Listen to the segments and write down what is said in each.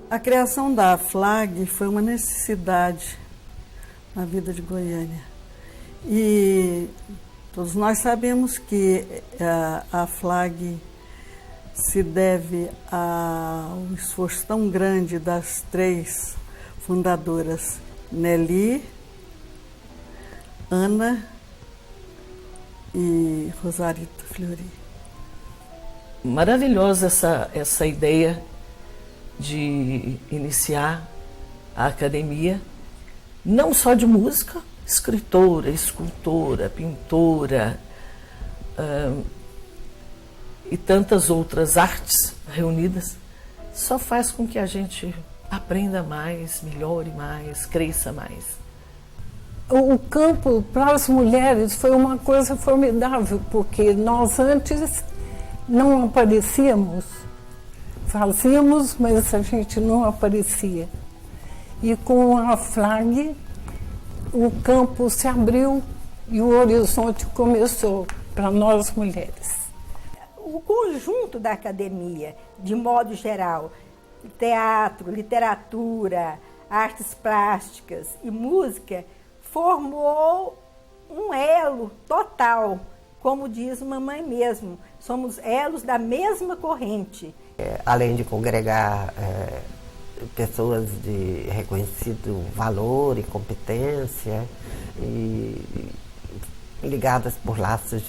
A criação da AFLAG foi uma necessidade na vida de Goiânia. E todos nós sabemos que a AFLAG se deve ao esforço tão grande das 3 fundadoras, Nelly, Ana e Rosarito Fleury. Maravilhosa essa ideia de iniciar a academia, não só de música, escritora, escultora, pintora e tantas outras artes reunidas, só faz com que a gente aprenda mais, melhore mais, cresça mais. O campo para as mulheres foi uma coisa formidável, porque nós antes não aparecíamos, fazíamos, mas a gente não aparecia. E com a AFLAG, o campo se abriu e o horizonte começou para nós mulheres. O conjunto da academia, de modo geral, teatro, literatura, artes plásticas e música, formou um elo total, como diz mamãe mesmo, somos elos da mesma corrente. Além de congregar pessoas de reconhecido valor e competência, e ligadas por laços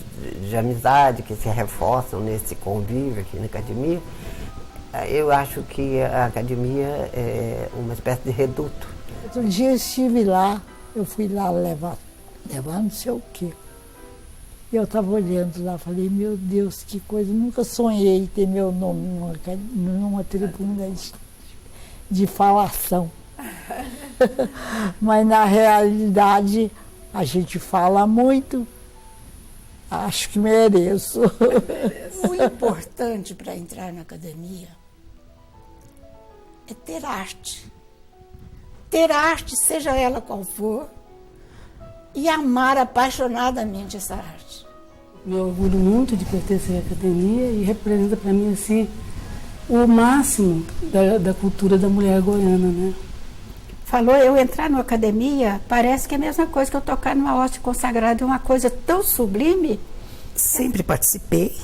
de amizade que se reforçam nesse convívio aqui na academia, eu acho que a academia é uma espécie de reduto. Outro dia eu estive lá, eu fui lá levar não sei o quê. E eu estava olhando lá, falei, meu Deus, que coisa, nunca sonhei ter meu nome numa tribuna de falação. Mas na realidade a gente fala muito, acho que mereço. O importante para entrar na academia é ter arte. Ter arte, seja ela qual for, e amar apaixonadamente essa arte. Me orgulho muito de pertencer à academia e representa para mim assim o máximo da cultura da mulher goiana, né? Falou, eu entrar na academia, parece que é a mesma coisa que eu tocar numa hóstia consagrada, é uma coisa tão sublime. Sempre participei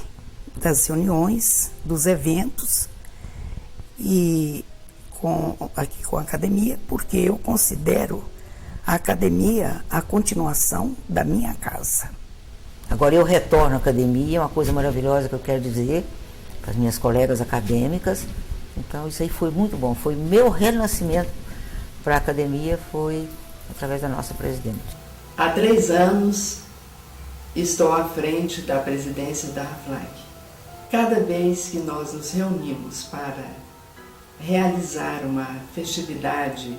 das reuniões, dos eventos e aqui com a academia, porque eu considero a academia a continuação da minha casa. Agora eu retorno à academia, é uma coisa maravilhosa que eu quero dizer para as minhas colegas acadêmicas. Então isso aí foi muito bom, foi meu renascimento para a academia, foi através da nossa presidente. Há 3 anos estou à frente da presidência da AFLAG. Cada vez que nós nos reunimos para realizar uma festividade,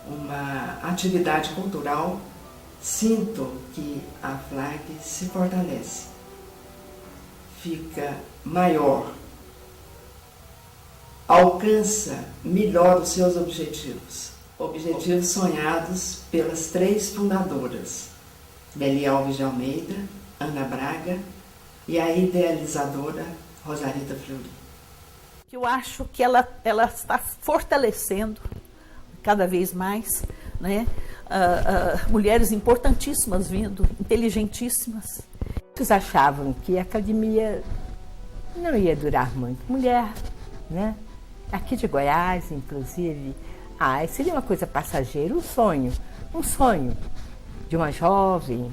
uma atividade cultural, sinto que a AFLAG se fortalece, fica maior, alcança melhor os seus objetivos sonhados pelas 3 fundadoras, Nelly Alves de Almeida, Ana Braga e a idealizadora Rosarito Fleury. Eu acho que ela está fortalecendo cada vez mais, né? Mulheres importantíssimas vindo, inteligentíssimas. Muitos achavam que a academia não ia durar muito. Mulher, né? Aqui de Goiás, inclusive, seria uma coisa passageira, um sonho de uma jovem,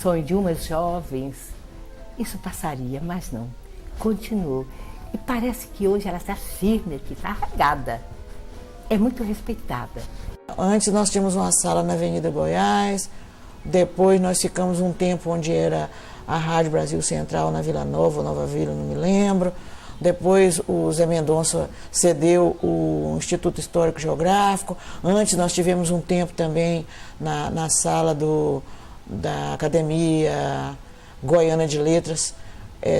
sonho de umas jovens. Isso passaria, mas não, continuou. E parece que hoje ela está firme aqui, está arraigada. É muito respeitada. Antes nós tínhamos uma sala na Avenida Goiás, depois nós ficamos um tempo onde era a Rádio Brasil Central na Vila Nova, Nova Vila, não me lembro. Depois o Zé Mendonça cedeu o Instituto Histórico Geográfico. Antes nós tivemos um tempo também na sala da Academia Goiana de Letras,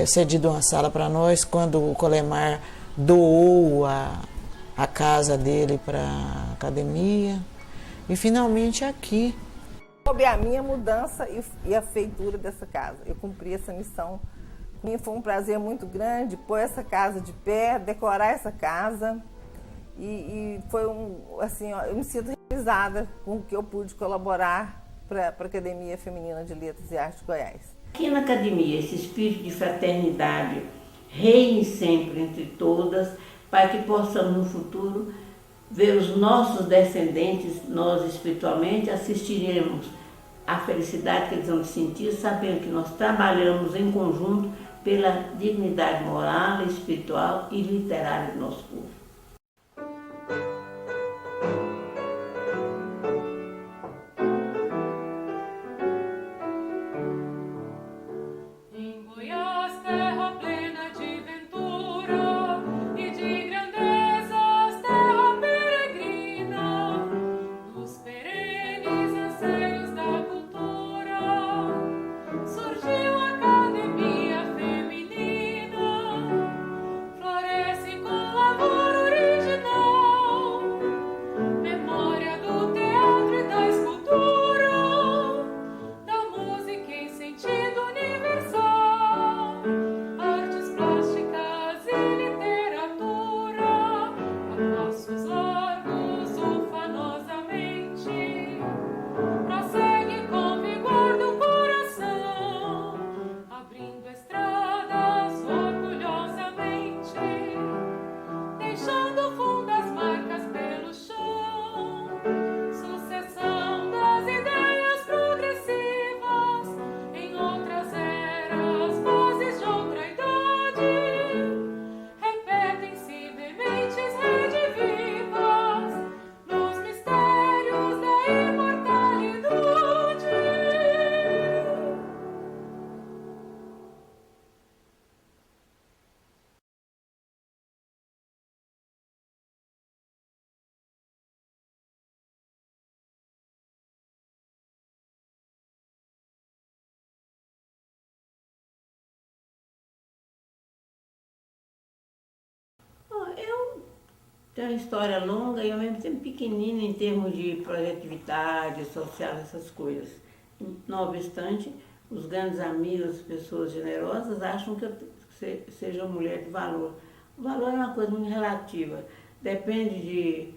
cedido uma sala para nós, quando o Colemar doou a casa dele para a academia. E finalmente aqui. Sobre a minha mudança e a feitura dessa casa. Eu cumpri essa missão. Para mim foi um prazer muito grande pôr essa casa de pé, decorar essa casa E foi assim, eu me sinto realizada com o que eu pude colaborar para a Academia Feminina de Letras e Artes de Goiás. Aqui na academia, esse espírito de fraternidade reine sempre entre todas, para que possamos no futuro ver os nossos descendentes, nós espiritualmente, assistiremos à felicidade que eles vão sentir, sabendo que nós trabalhamos em conjunto pela dignidade moral, espiritual e literária do nosso povo. Eu tenho uma história longa e ao mesmo tempo pequenina em termos de projetividade social, essas coisas. Não obstante, os grandes amigos, pessoas generosas, acham que eu seja uma mulher de valor. O valor é uma coisa muito relativa, depende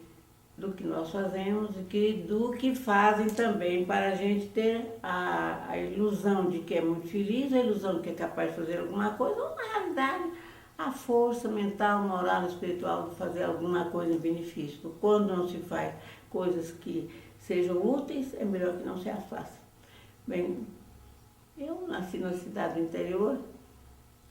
do que nós fazemos e do que fazem também para a gente ter a ilusão de que é muito feliz, a ilusão de que é capaz de fazer alguma coisa, ou na realidade a força mental, moral, espiritual de fazer alguma coisa em benefício. Quando não se faz coisas que sejam úteis, é melhor que não se as faça. Bem, eu nasci numa cidade do interior,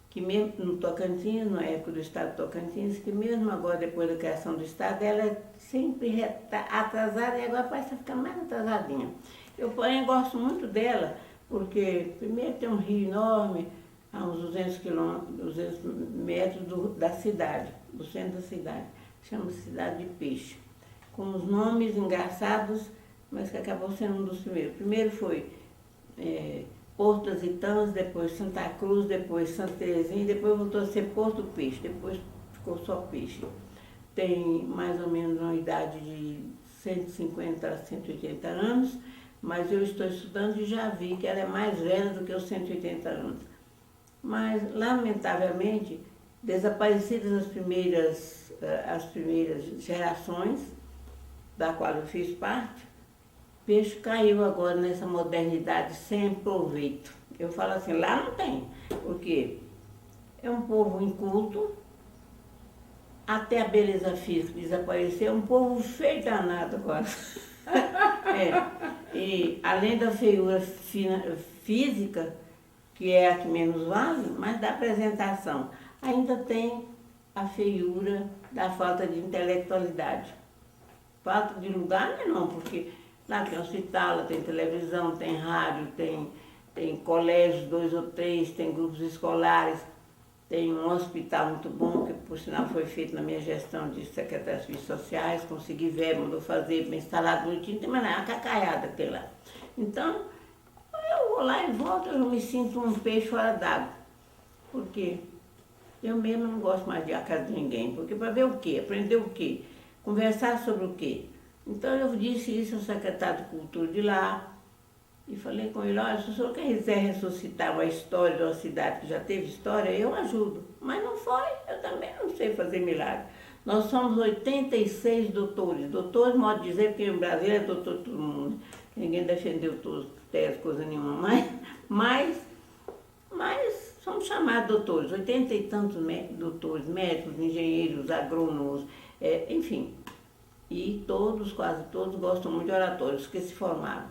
que mesmo no Tocantins, na época do estado de Tocantins, que mesmo agora, depois da criação do estado, ela é sempre atrasada e agora parece ficar mais atrasadinha. Eu, porém, gosto muito dela, porque primeiro tem um rio enorme, a uns 200 metros da cidade, do centro da cidade, chama-se Cidade de Peixe, com uns nomes engraçados, mas que acabou sendo um dos primeiros. Primeiro foi Porto das Itanas, depois Santa Cruz, depois Santa Terezinha, depois voltou a ser Porto Peixe, depois ficou só Peixe. Tem mais ou menos uma idade de 150 a 180 anos, mas eu estou estudando e já vi que ela é mais velha do que os 180 anos. Mas, lamentavelmente, desaparecidas as primeiras gerações, da qual eu fiz parte, Peixe caiu agora nessa modernidade sem proveito. Eu falo assim, lá não tem, porque é um povo inculto, até a beleza física desapareceu, é um povo feio danado agora. E além da feiura física, que é a que menos vale, mas da apresentação, ainda tem a feiura da falta de intelectualidade. Falta de lugar não, porque lá tem hospital, lá tem televisão, tem rádio, tem colégios, 2 ou 3, tem grupos escolares, tem um hospital muito bom, que por sinal foi feito na minha gestão de secretária de serviços sociais, consegui ver, mandou fazer, bem instalado bonitinho, tem mais nada, uma cacaiada que tem lá. Então, eu vou lá e volto, eu me sinto um peixe fora d'água. Por quê? Eu mesmo não gosto mais de ir à casa de ninguém, porque para ver o quê? Aprender o quê? Conversar sobre o quê? Então eu disse isso ao secretário de Cultura de lá e falei com ele, olha, se o senhor quiser ressuscitar uma história de uma cidade que já teve história, eu ajudo. Mas não foi, eu também não sei fazer milagre. Nós somos 86 doutores. Doutores, modo de dizer, porque em Brasília é doutor todo mundo. Ninguém defendeu todos os testes, coisa nenhuma. Mas somos chamados doutores. 80 e tantos doutores, médicos, engenheiros, agrônomos, enfim. E todos, quase todos, gostam muito de oratórios, que se formaram.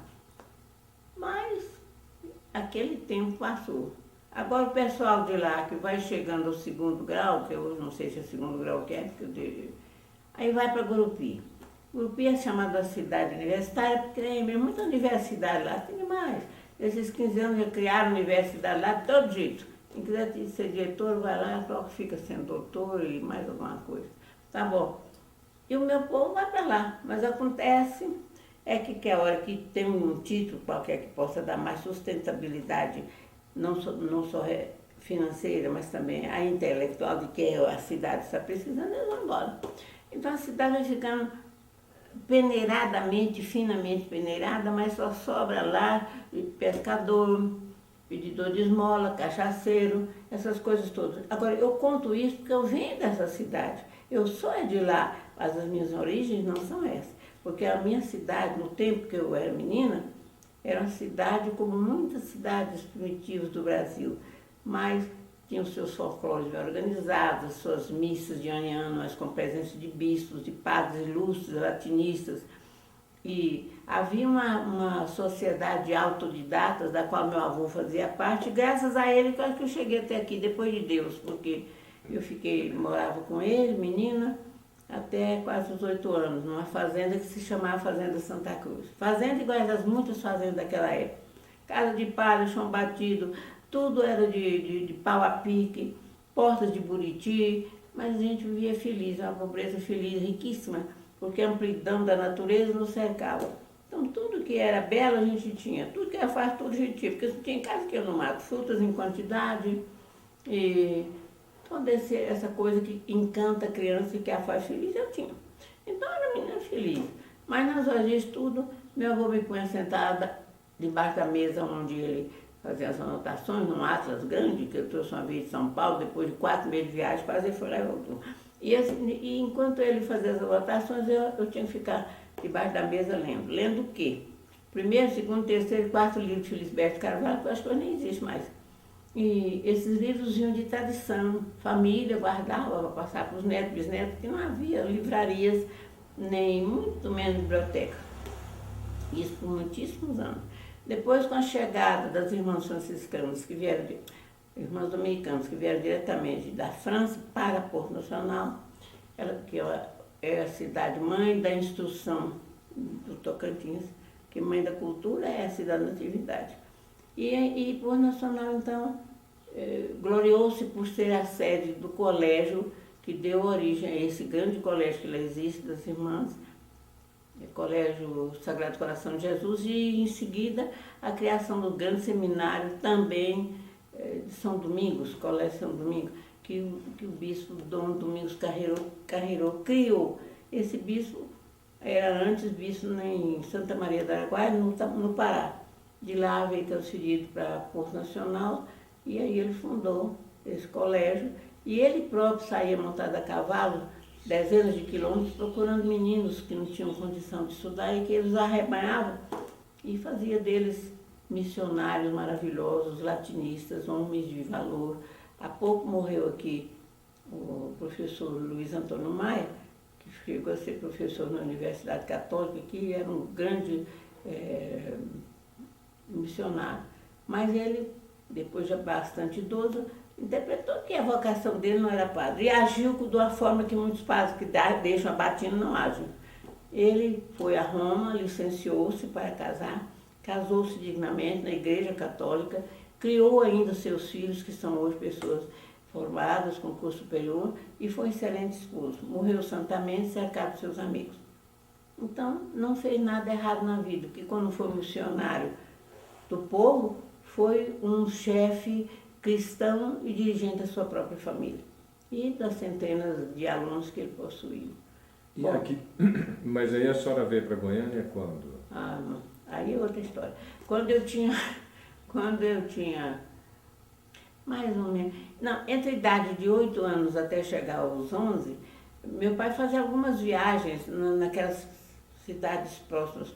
Mas aquele tempo passou. Agora o pessoal de lá que vai chegando ao segundo grau, que eu não sei se é segundo grau que é, aí vai para Gurupi. Gurupi é chamada cidade universitária porque tem muita universidade lá, tem demais. Esses 15 anos já criaram universidade lá de todo jeito. Quem quiser ser diretor, vai lá, só fica sendo doutor e mais alguma coisa. Tá bom. E o meu povo vai para lá, mas acontece que a hora que tem um título qualquer que possa dar mais sustentabilidade, não só financeira, mas também a intelectual, de que a cidade está precisando, eles vão embora. Então a cidade vai ficando peneiradamente, finamente peneirada, mas só sobra lá pescador, pedidor de esmola, cachaceiro, essas coisas todas. Agora, eu conto isso porque eu venho dessa cidade. Eu sou de lá, mas as minhas origens não são essas. Porque a minha cidade, no tempo que eu era menina, era uma cidade como muitas cidades primitivas do Brasil, mas tinha os seus folclores bem organizados, suas missas de ano em ano, mas com presença de bispos, de padres ilustres, latinistas. E havia uma sociedade de autodidatas, da qual meu avô fazia parte, e graças a ele que eu cheguei até aqui, depois de Deus, porque eu morava com ele, menina, até quase os 8 anos, numa fazenda que se chamava Fazenda Santa Cruz. Fazenda igual das muitas fazendas daquela época. Casa de palha, chão batido, tudo era de pau a pique, portas de buriti, mas a gente vivia feliz, uma pobreza feliz, riquíssima, porque a amplidão da natureza nos cercava. Então tudo que era belo a gente tinha, tudo que era fácil, tudo a gente tinha, porque tinha casa que eu no mato, frutas em quantidade, e toda essa coisa que encanta a criança e que a faz feliz, eu tinha. Então eu era menina feliz. Mas nas horas de estudo, meu avô me punha sentada debaixo da mesa onde ele fazia as anotações, num atlas grande, que eu trouxe uma vez de São Paulo, depois de 4 meses de viagem, quase foi lá e voltou. E enquanto ele fazia as anotações, eu tinha que ficar debaixo da mesa lendo. Lendo o quê? Primeiro, segundo, terceiro e quarto livro de Felisberto Carvalho, que eu acho que nem existe mais. E esses livros vinham de tradição, família guardava para passar para os netos, bisnetos, porque não havia livrarias, nem muito menos biblioteca. Isso por muitíssimos anos. Depois, com a chegada das irmãs franciscanas, irmãs dominicanas, que vieram diretamente da França para Porto Nacional, que é a cidade-mãe da instrução do Tocantins, que mãe da cultura é a cidade da Natividade. E Porto Nacional, então, gloriou-se por ser a sede do colégio que deu origem a esse grande colégio que lá existe, das irmãs, Colégio Sagrado Coração de Jesus, e em seguida a criação do grande seminário também de São Domingos, Colégio São Domingos, que o bispo Dom Domingos Carreiro criou. Esse bispo era antes bispo em Santa Maria do Araguaia, no Pará. De lá veio transferido para Porto Nacional, e aí ele fundou esse colégio, e ele próprio saía montado a cavalo dezenas de quilômetros procurando meninos que não tinham condição de estudar e que eles arrebanhavam e fazia deles missionários maravilhosos, latinistas, homens de valor. Há pouco morreu aqui o professor Luiz Antônio Maia, que chegou a ser professor na Universidade Católica, que era um grande missionário. Mas ele, depois já bastante idoso, interpretou que a vocação dele não era padre e agiu de uma forma que muitos padres que deixam a batina não agem. Ele foi a Roma, licenciou-se para casar, casou-se dignamente na Igreja Católica, criou ainda seus filhos, que são hoje pessoas formadas com curso superior, e foi um excelente esposo. Morreu santamente, cercado de seus amigos. Então, não fez nada errado na vida, porque quando foi missionário do povo, foi um chefe cristão e dirigente da sua própria família e das centenas de alunos que ele possuía. E bom, aqui, mas aí a senhora veio para Goiânia quando? Ah, não. Aí é outra história. Quando eu tinha mais ou menos, não, entre a idade de 8 anos até chegar aos 11, Meu pai fazia algumas viagens naquelas cidades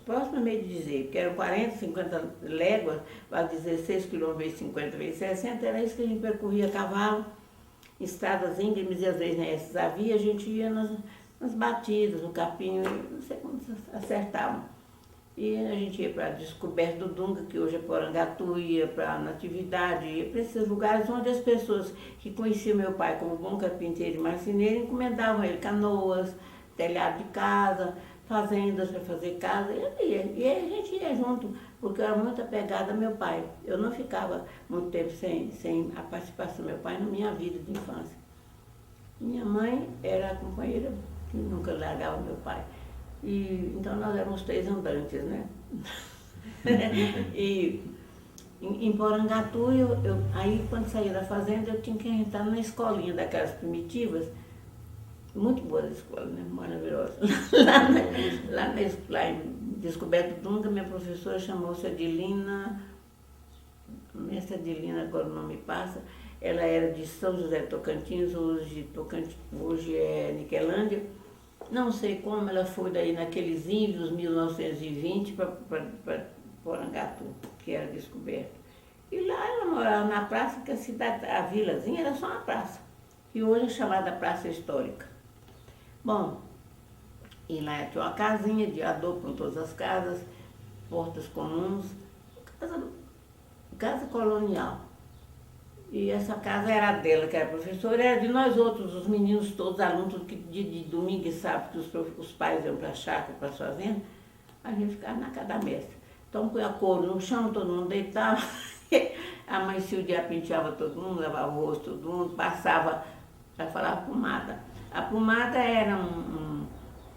próximas meio de dizer, que eram 40, 50 léguas, para 16 quilômetros, 50 vezes 60, era isso que a gente percorria a cavalo, estradas íngremes, e às vezes nessas havia, a gente ia nas batidas, no capinho, não sei como acertavam. E a gente ia para a Descoberta do Dunga, que hoje é Porangatu, ia para a Natividade, ia para esses lugares onde as pessoas que conheciam meu pai como bom carpinteiro e marceneiro encomendavam ele canoas, telhado de casa, fazendas para fazer casa, e a gente ia junto, porque eu era muito apegada ao meu pai. Eu não ficava muito tempo sem a participação do meu pai na minha vida de infância. Minha mãe era a companheira que nunca largava meu pai. E, então nós éramos 3 andantes, né? E em Porangatu, aí quando saía da fazenda, eu tinha que entrar na escolinha daquelas primitivas, muito boa a escola, né? Maravilhosa. Lá em Descoberta do Dunga, minha professora chamou-se Adilina, mestra Adilina, agora o nome passa, ela era de São José Tocantins, hoje é Niquelândia. Não sei como ela foi daí naqueles índios, 1920, para Porangatu, que era descoberto. E lá ela morava na praça, que a vilazinha era só uma praça, que hoje é chamada Praça Histórica. Bom, e lá tinha uma casinha de adobe com todas as casas, portas comuns, casa colonial. E essa casa era dela, que era professora, era de nós outros, os meninos todos, alunos, que de domingo e sábado, que os pais iam para a chácara, para as fazendas, a gente ficava na casa da mestra. Então, põe a couro no chão, todo mundo deitava, amanhecia o dia, penteava todo mundo, lavava o rosto todo mundo, passava, ela falava pomada. A pomada era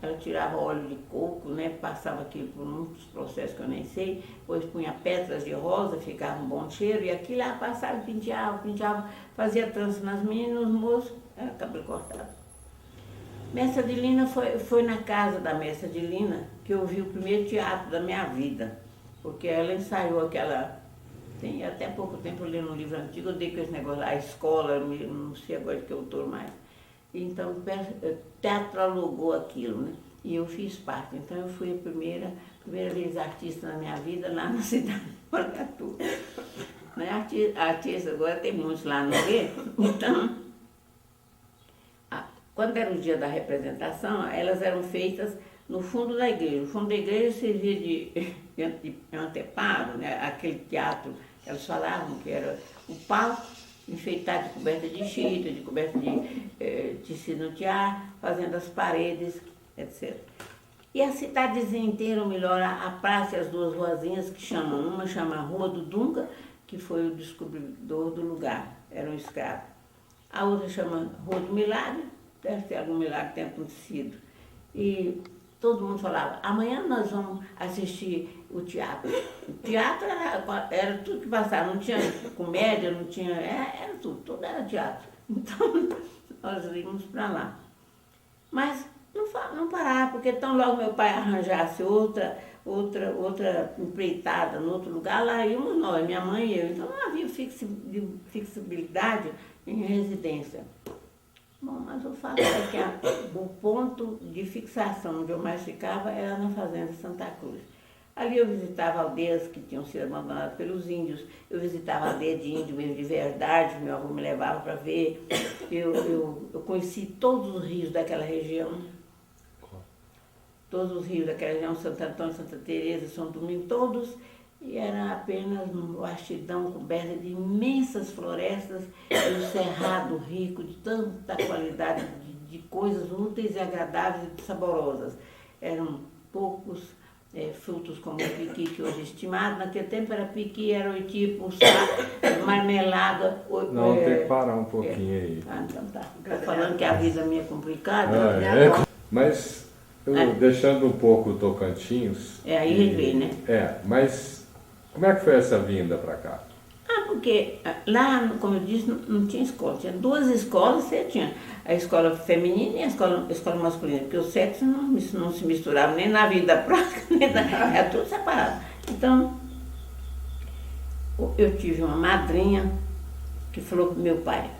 ela tirava óleo de coco, né, passava aquilo por muitos processos que eu nem sei, depois punha pedras de rosa, ficava um bom cheiro, e aquilo lá passava, penteava, fazia trança nas meninas, nos moços, era cabelo cortado. Mestra Adilina foi na casa da Mestra Adilina que eu vi o primeiro teatro da minha vida, porque ela ensaiou aquela, tem até pouco tempo eu li num livro antigo, eu dei com esse negócio lá, a escola, não sei agora de que autor mais. Então, teatralogou aquilo, né? E eu fiz parte. Então, eu fui a primeira vez artista na minha vida lá na cidade de Porangatu. Artista agora tem muitos lá no Rio. Então, quando era o dia da representação, elas eram feitas no fundo da igreja. O fundo da igreja servia de anteparo, né? Aquele teatro, elas falavam que era o palco, enfeitado de coberta de chita, de coberta de tecido no tiar, fazendo as paredes, etc. E a cidadezinha inteira, ou melhor, a praça e as 2 ruazinhas que chamam, uma chama Rua do Dunga, que foi o descobridor do lugar, era um escravo. A outra chama Rua do Milagre, deve ter algum milagre que tenha acontecido. E todo mundo falava, amanhã nós vamos assistir o teatro. O teatro era tudo que passava, não tinha comédia, não tinha, era tudo era teatro. Então, nós íamos para lá. Mas não parava, porque tão logo meu pai arranjasse outra empreitada no outro lugar, lá íamos nós, minha mãe e eu. Então não havia flexibilidade em residência. Bom, mas o fato é que o ponto de fixação onde eu mais ficava era na fazenda de Santa Cruz. Ali eu visitava aldeias que tinham sido abandonadas pelos índios, eu visitava aldeia de índio mesmo de verdade, meu avô me levava para ver. Eu conheci todos os rios daquela região, todos os rios daquela região, Santo Antônio, Santa Teresa, São Domingo, todos, e era apenas uma vastidão coberta de imensas florestas e um cerrado rico de tanta qualidade de coisas úteis e agradáveis e saborosas. Eram poucos frutos como o piqui, que hoje é estimado. Naquele tempo era piqui, era oitipo, marmelada. Não, tem que parar um pouquinho aí. Então tá. Estou falando que a vida minha é complicada. Mas, deixando um pouco o Tocantins... aí rever, né? Mas como é que foi essa vinda para cá? Porque lá, como eu disse, não tinha escola. Tinha 2 escolas, você tinha a escola feminina e a escola masculina, porque o sexo não se misturava nem na vida prática, nem era tudo separado. Então, eu tive uma madrinha que falou para meu pai,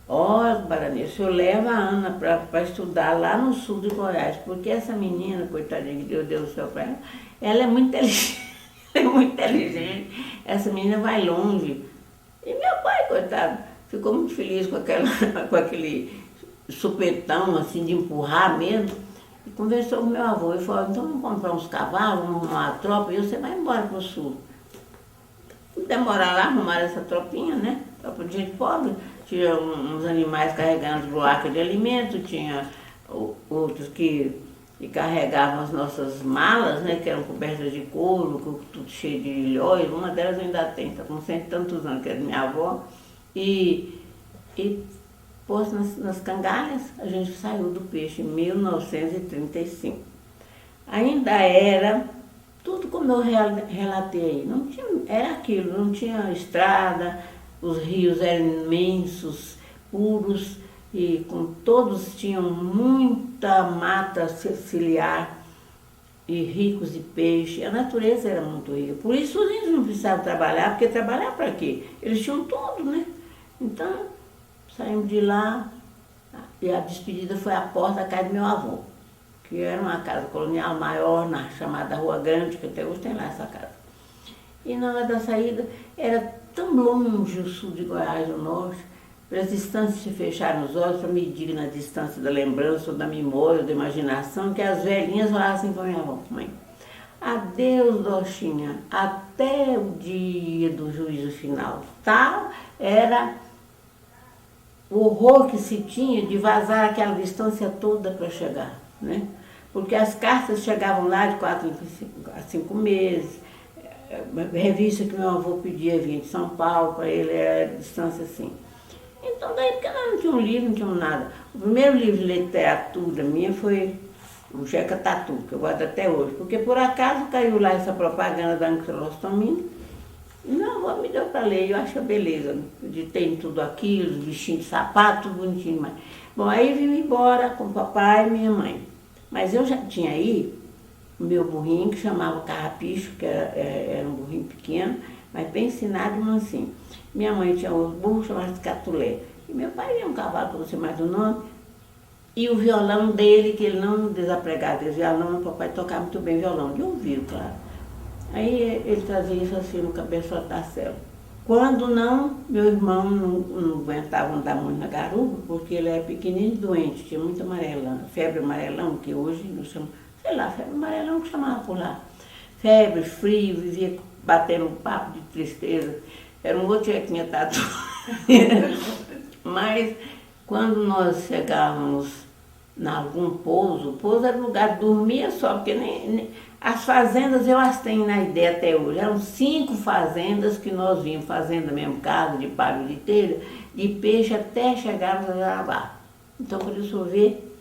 Ó, Baranês, o senhor leva a Ana para estudar lá no sul de Goiás, porque essa menina, coitadinha, que Deus deu o céu para ela é muito inteligente, é muito inteligente, essa menina vai longe. E meu pai, coitado, ficou muito feliz com aquele supetão, assim, de empurrar mesmo, e conversou com meu avô, e falou, então vamos comprar uns cavalos, vamos arrumar uma tropa, e você vai embora para o sul. Demorar lá, arrumar essa tropinha, né, tropa de gente pobre. Tinha uns animais carregando broaca de alimento, tinha outros que carregavam as nossas malas, né, que eram cobertas de couro, tudo cheio de ilhóis. Uma delas ainda tem, está com 100 e tantos anos, que é da minha avó. E pôs nas cangalhas, a gente saiu do peixe em 1935. Ainda era tudo como eu relatei aí. Não tinha, era aquilo, não tinha estrada. Os rios eram imensos, puros, e todos tinham muita mata ciliar e ricos de peixe. A natureza era muito rica. Por isso os índios não precisavam trabalhar, porque trabalhar para quê? Eles tinham tudo, né? Então, saímos de lá e a despedida foi à porta da casa do meu avô, que era uma casa colonial maior, chamada Rua Grande, que até hoje tem lá essa casa. E na hora da saída era tão longe o sul de Goiás, o norte, para as distâncias se fecharem os olhos, para medir na distância da lembrança, ou da memória, ou da imaginação, que as velhinhas falavam assim para minha avó, mãe, adeus, Dochinha, até o dia do juízo final. Tal era o horror que se tinha de vazar aquela distância toda para chegar, né? Porque as cartas chegavam lá de 4 a 5 meses, revista que meu avô pedia vinha de São Paulo, para ele era distância assim. Então daí, porque nós não tínhamos livro, não tínhamos nada. O primeiro livro de literatura minha foi o Jeca Tatu, que eu guardo até hoje, porque por acaso caiu lá essa propaganda da ancilostomina, e meu avô me deu para ler, eu acho a beleza, de ter tudo aquilo, os bichinhos de sapato, tudo bonitinho demais. Bom, aí vim embora com o papai e minha mãe. Mas eu já tinha aí o meu burrinho, que chamava Carrapicho, que era um burrinho pequeno, mas bem ensinado e mansinho. Minha mãe tinha outro burro chamado Catulé. E meu pai tinha um cavalo, que eu não sei mais o nome, e o violão dele, que ele não desapregava desse violão, o papai tocava muito bem violão, de ouvido, claro. Aí ele trazia isso assim no cabeçote da cela. Quando não, meu irmão não aguentava andar muito na garupa, porque ele era pequenininho e doente, tinha muita amarelão, febre amarelão, que hoje nós chamamos, sei lá, febre amarelão que chamava por lá. Febre, frio, vivia batendo um papo de tristeza. Era um outro que tinha tatu. Mas quando nós chegávamos em algum pouso, o pouso era lugar de dormir só, porque nem as fazendas eu as tenho na ideia até hoje. Eram 5 fazendas que nós vimos, fazenda mesmo, casa de palho de telha, de peixe até chegarmos a Jaraguá. Então por isso ver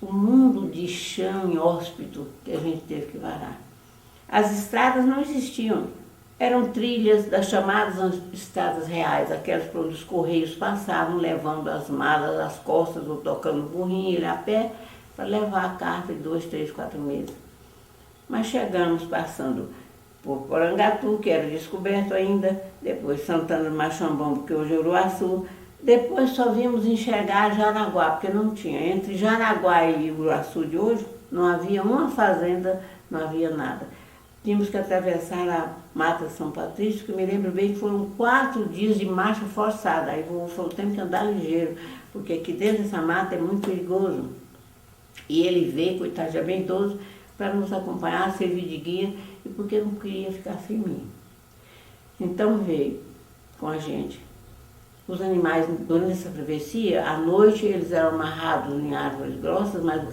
o mundo de chão inóspito que a gente teve que varar. As estradas não existiam, eram trilhas das chamadas estradas reais, aquelas por onde os correios passavam, levando as malas às costas ou tocando o burrinho, ele a pé, para levar a carta de 2, 3, 4 meses. Mas chegamos passando por Porangatu, que era descoberto ainda, depois Santana do Machambão, porque hoje é Uruaçu, depois só vimos enxergar Jaraguá, porque não tinha. Entre Jaraguá e Uruaçu de hoje, não havia uma fazenda, não havia nada. Tínhamos que atravessar a Mata São Patrício, que me lembro bem que foram 4 dias de marcha forçada. Aí o vovô falou, tem que andar ligeiro, porque aqui dentro dessa mata é muito perigoso. E ele veio, coitado, já bem idoso, para nos acompanhar, servir de guia, e porque não queria ficar sem mim. Então veio com a gente. Os animais, durante essa travessia, à noite eles eram amarrados em árvores grossas, mas o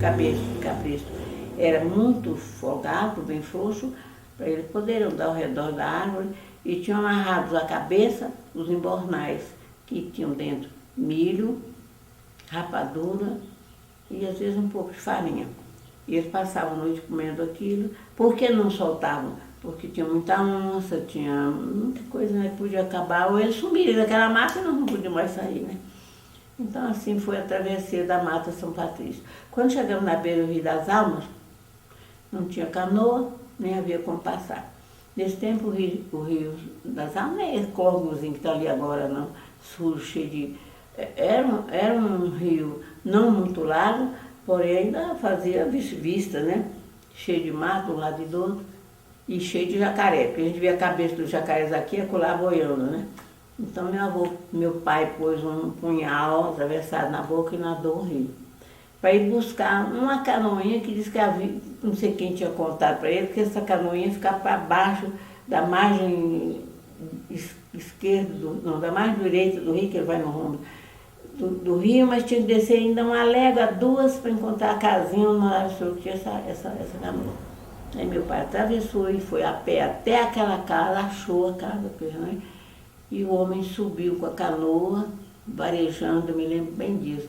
cabresto era muito folgado, bem frouxo, para eles poderem andar ao redor da árvore, e tinham amarrados à cabeça os embornais, que tinham dentro milho, rapadura e às vezes um pouco de farinha. E eles passavam a noite comendo aquilo. Por que não soltavam? Porque tinha muita onça, tinha muita coisa, né, que podia acabar, ou eles sumirem daquela mata e nós não podíamos mais sair, né? Então assim foi a travessia da Mata São Patrício. Quando chegamos na beira do Rio das Almas, não tinha canoa, nem havia como passar. Nesse tempo o rio das Almeias, Córgozinho, que está ali agora, não, sujo, cheio de... Era um rio não muito largo, porém ainda fazia vista, né? Cheio de mato de um lado e do outro, e cheio de jacaré, porque a gente via a cabeça dos jacarés aqui e acolá boiando, né? Então meu pai pôs um punhal atravessado na boca e nadou o rio. Para ir buscar uma canoinha que diz que havia, não sei quem tinha contado para ele, que essa canoinha ficava para baixo da margem esquerda, da margem direita do rio, que ele vai no rumo do rio, mas tinha que descer ainda uma légua, duas, para encontrar a casinha onde morava que tinha essa canoa. Aí meu pai atravessou e foi a pé até aquela casa, achou a casa, né? E o homem subiu com a canoa, varejando, eu me lembro bem disso.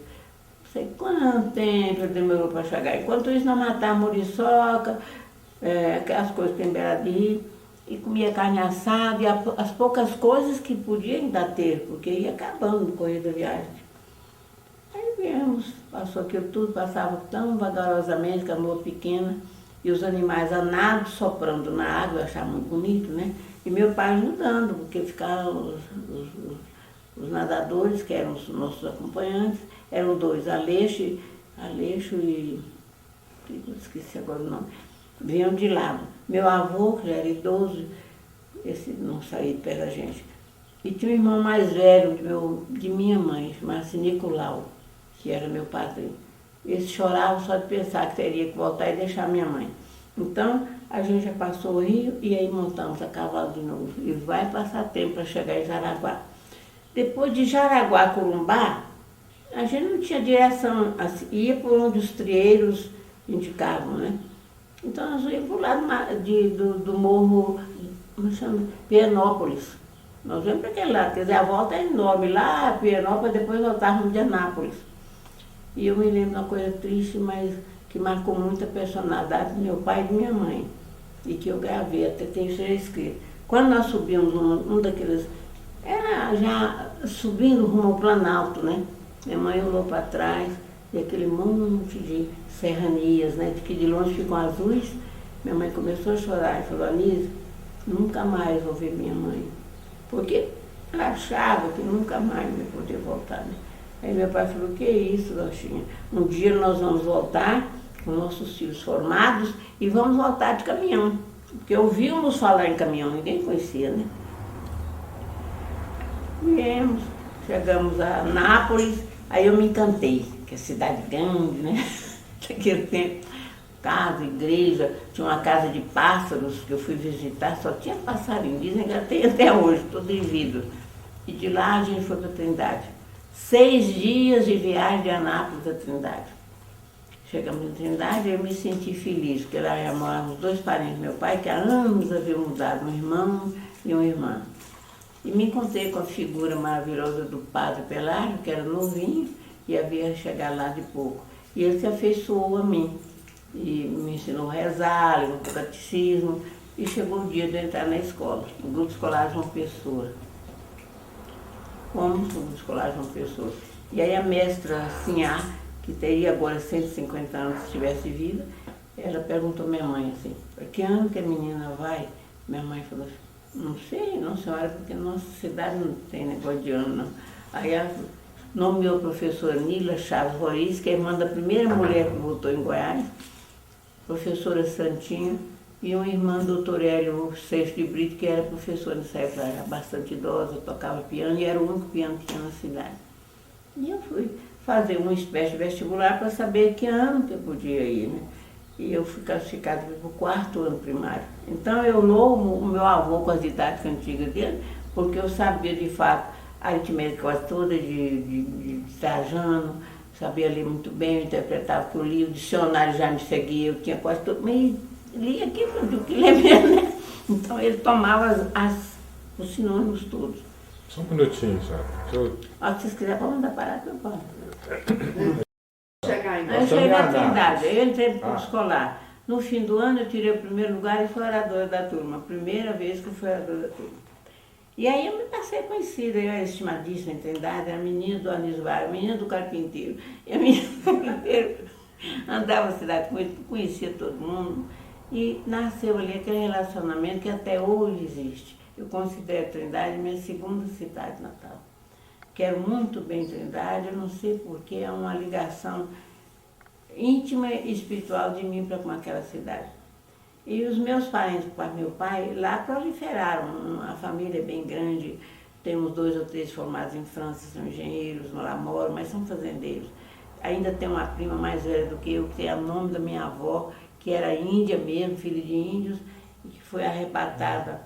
Não sei quanto tempo demorou para chegar. Enquanto isso, nós matávamos muriçoca, aquelas coisas que tem beira de rio, e comia carne assada, e as poucas coisas que podia ainda ter, porque ia acabando no correr da viagem. Aí viemos, passou aquilo tudo, passava tão vagarosamente, canoa pequena, e os animais a nado soprando na água, eu achava muito bonito, né? E meu pai ajudando, porque ficaram os nadadores, que eram os nossos acompanhantes, eram dois, Aleixo e... esqueci agora o nome. Vinham de lado. Meu avô, que já era idoso, esse não saía de perto da gente. E tinha um irmão mais velho de minha mãe, chamado-se Nicolau, que era meu padrinho. Esse chorava só de pensar que teria que voltar e deixar minha mãe. Então, a gente já passou o rio e aí montamos a cavalo de novo. E vai passar tempo para chegar em Jaraguá. Depois de Jaraguá, Corumbá, a gente não tinha direção, assim, ia por onde os trieiros indicavam, né? Então, nós íamos por lá do morro, como chama? Pienópolis. Nós íamos para aquele lado, quer dizer, a volta é enorme. Lá, Pienópolis, depois voltávamos de Anápolis. E eu me lembro de uma coisa triste, mas que marcou muito a personalidade do meu pai e de minha mãe. E que eu gravei, até tem isso escrito. Quando nós subimos um daqueles... Era já subindo rumo ao Planalto, né? Minha mãe olhou para trás e aquele monte de serranias, né? Que de longe ficam azuis. Minha mãe começou a chorar e falou, Anísio, nunca mais vou ver minha mãe. Porque ela achava que nunca mais ia poder voltar, né? Aí meu pai falou, que é isso, Rochinha? Um dia nós vamos voltar com nossos filhos formados e vamos voltar de caminhão. Porque ouvíamos falar em caminhão, ninguém conhecia, né? Viemos, chegamos a Nápoles, aí eu me encantei, que é cidade grande, né? Naquele tempo, casa, igreja, tinha uma casa de pássaros que eu fui visitar, só tinha passarinho, dizem que tem até hoje, tudo em vidro. E de lá a gente foi para Trindade. 6 dias de viagem de Anápolis a Trindade. Chegamos em Trindade e eu me senti feliz, porque lá moravam os 2 parentes do meu pai, que há anos haviam mudado, um irmão e uma irmã. E me encontrei com a figura maravilhosa do padre Pelágio, que era novinho e havia chegado lá de pouco. E ele se afeiçoou a mim, e me ensinou a rezar, levou para o catecismo, e chegou o dia de eu entrar na escola, no Grupo Escolar João Pessoa. Fomos no Grupo Escolar João Pessoa. E aí a mestra Sinhá, que teria agora 150 anos se tivesse vida, ela perguntou à minha mãe assim, para que ano que a menina vai? Minha mãe falou assim, não sei, não senhora, porque nossa cidade não tem negócio de ano, não. Aí ela nomeou a professora Nila Chaves Roriz, que é irmã da primeira mulher que voltou em Goiás, professora Santinha, e uma irmã, doutor Hélio Seixas de Brito, que era professora nessa época, era bastante idosa, tocava piano, e era o único piano que tinha na cidade. E eu fui fazer uma espécie de vestibular para saber que ano que eu podia ir, né? E eu fui classificada para o 4º ano primário. Então eu louvo o meu avô com as didáticas antigas dele, porque eu sabia de fato a aritmética quase toda de Trajano, sabia ler muito bem, eu interpretava por livro, o dicionário já me seguia, eu tinha quase tudo, mas lia aqui do que ler mesmo, né? Então ele tomava os sinônimos todos. Só um minutinho, senhora. Se vocês quiserem, pode mandar parar, eu posso. Eu cheguei na Trindade, eu entrei para o escolar. No fim do ano eu tirei o 1º lugar e fui oradora da turma. A primeira vez que eu fui oradora da turma. E aí eu me passei conhecida, eu era estimadíssima em Trindade, era a menina do Anísio Vargas, a menina do carpinteiro. E a menina do carpinteiro andava na cidade, conhecia todo mundo. E nasceu ali aquele relacionamento que até hoje existe. Eu considero Trindade minha segunda cidade natal. Quero muito bem Trindade, eu não sei porquê, é uma ligação íntima e espiritual de mim para com aquela cidade. E os meus parentes, meu pai, lá proliferaram, a família é bem grande, temos 2 ou 3 formados em França, são engenheiros, lá moram, mas são fazendeiros. Ainda tem uma prima mais velha do que eu, que tem o nome da minha avó, que era índia mesmo, filha de índios, e que foi arrebatada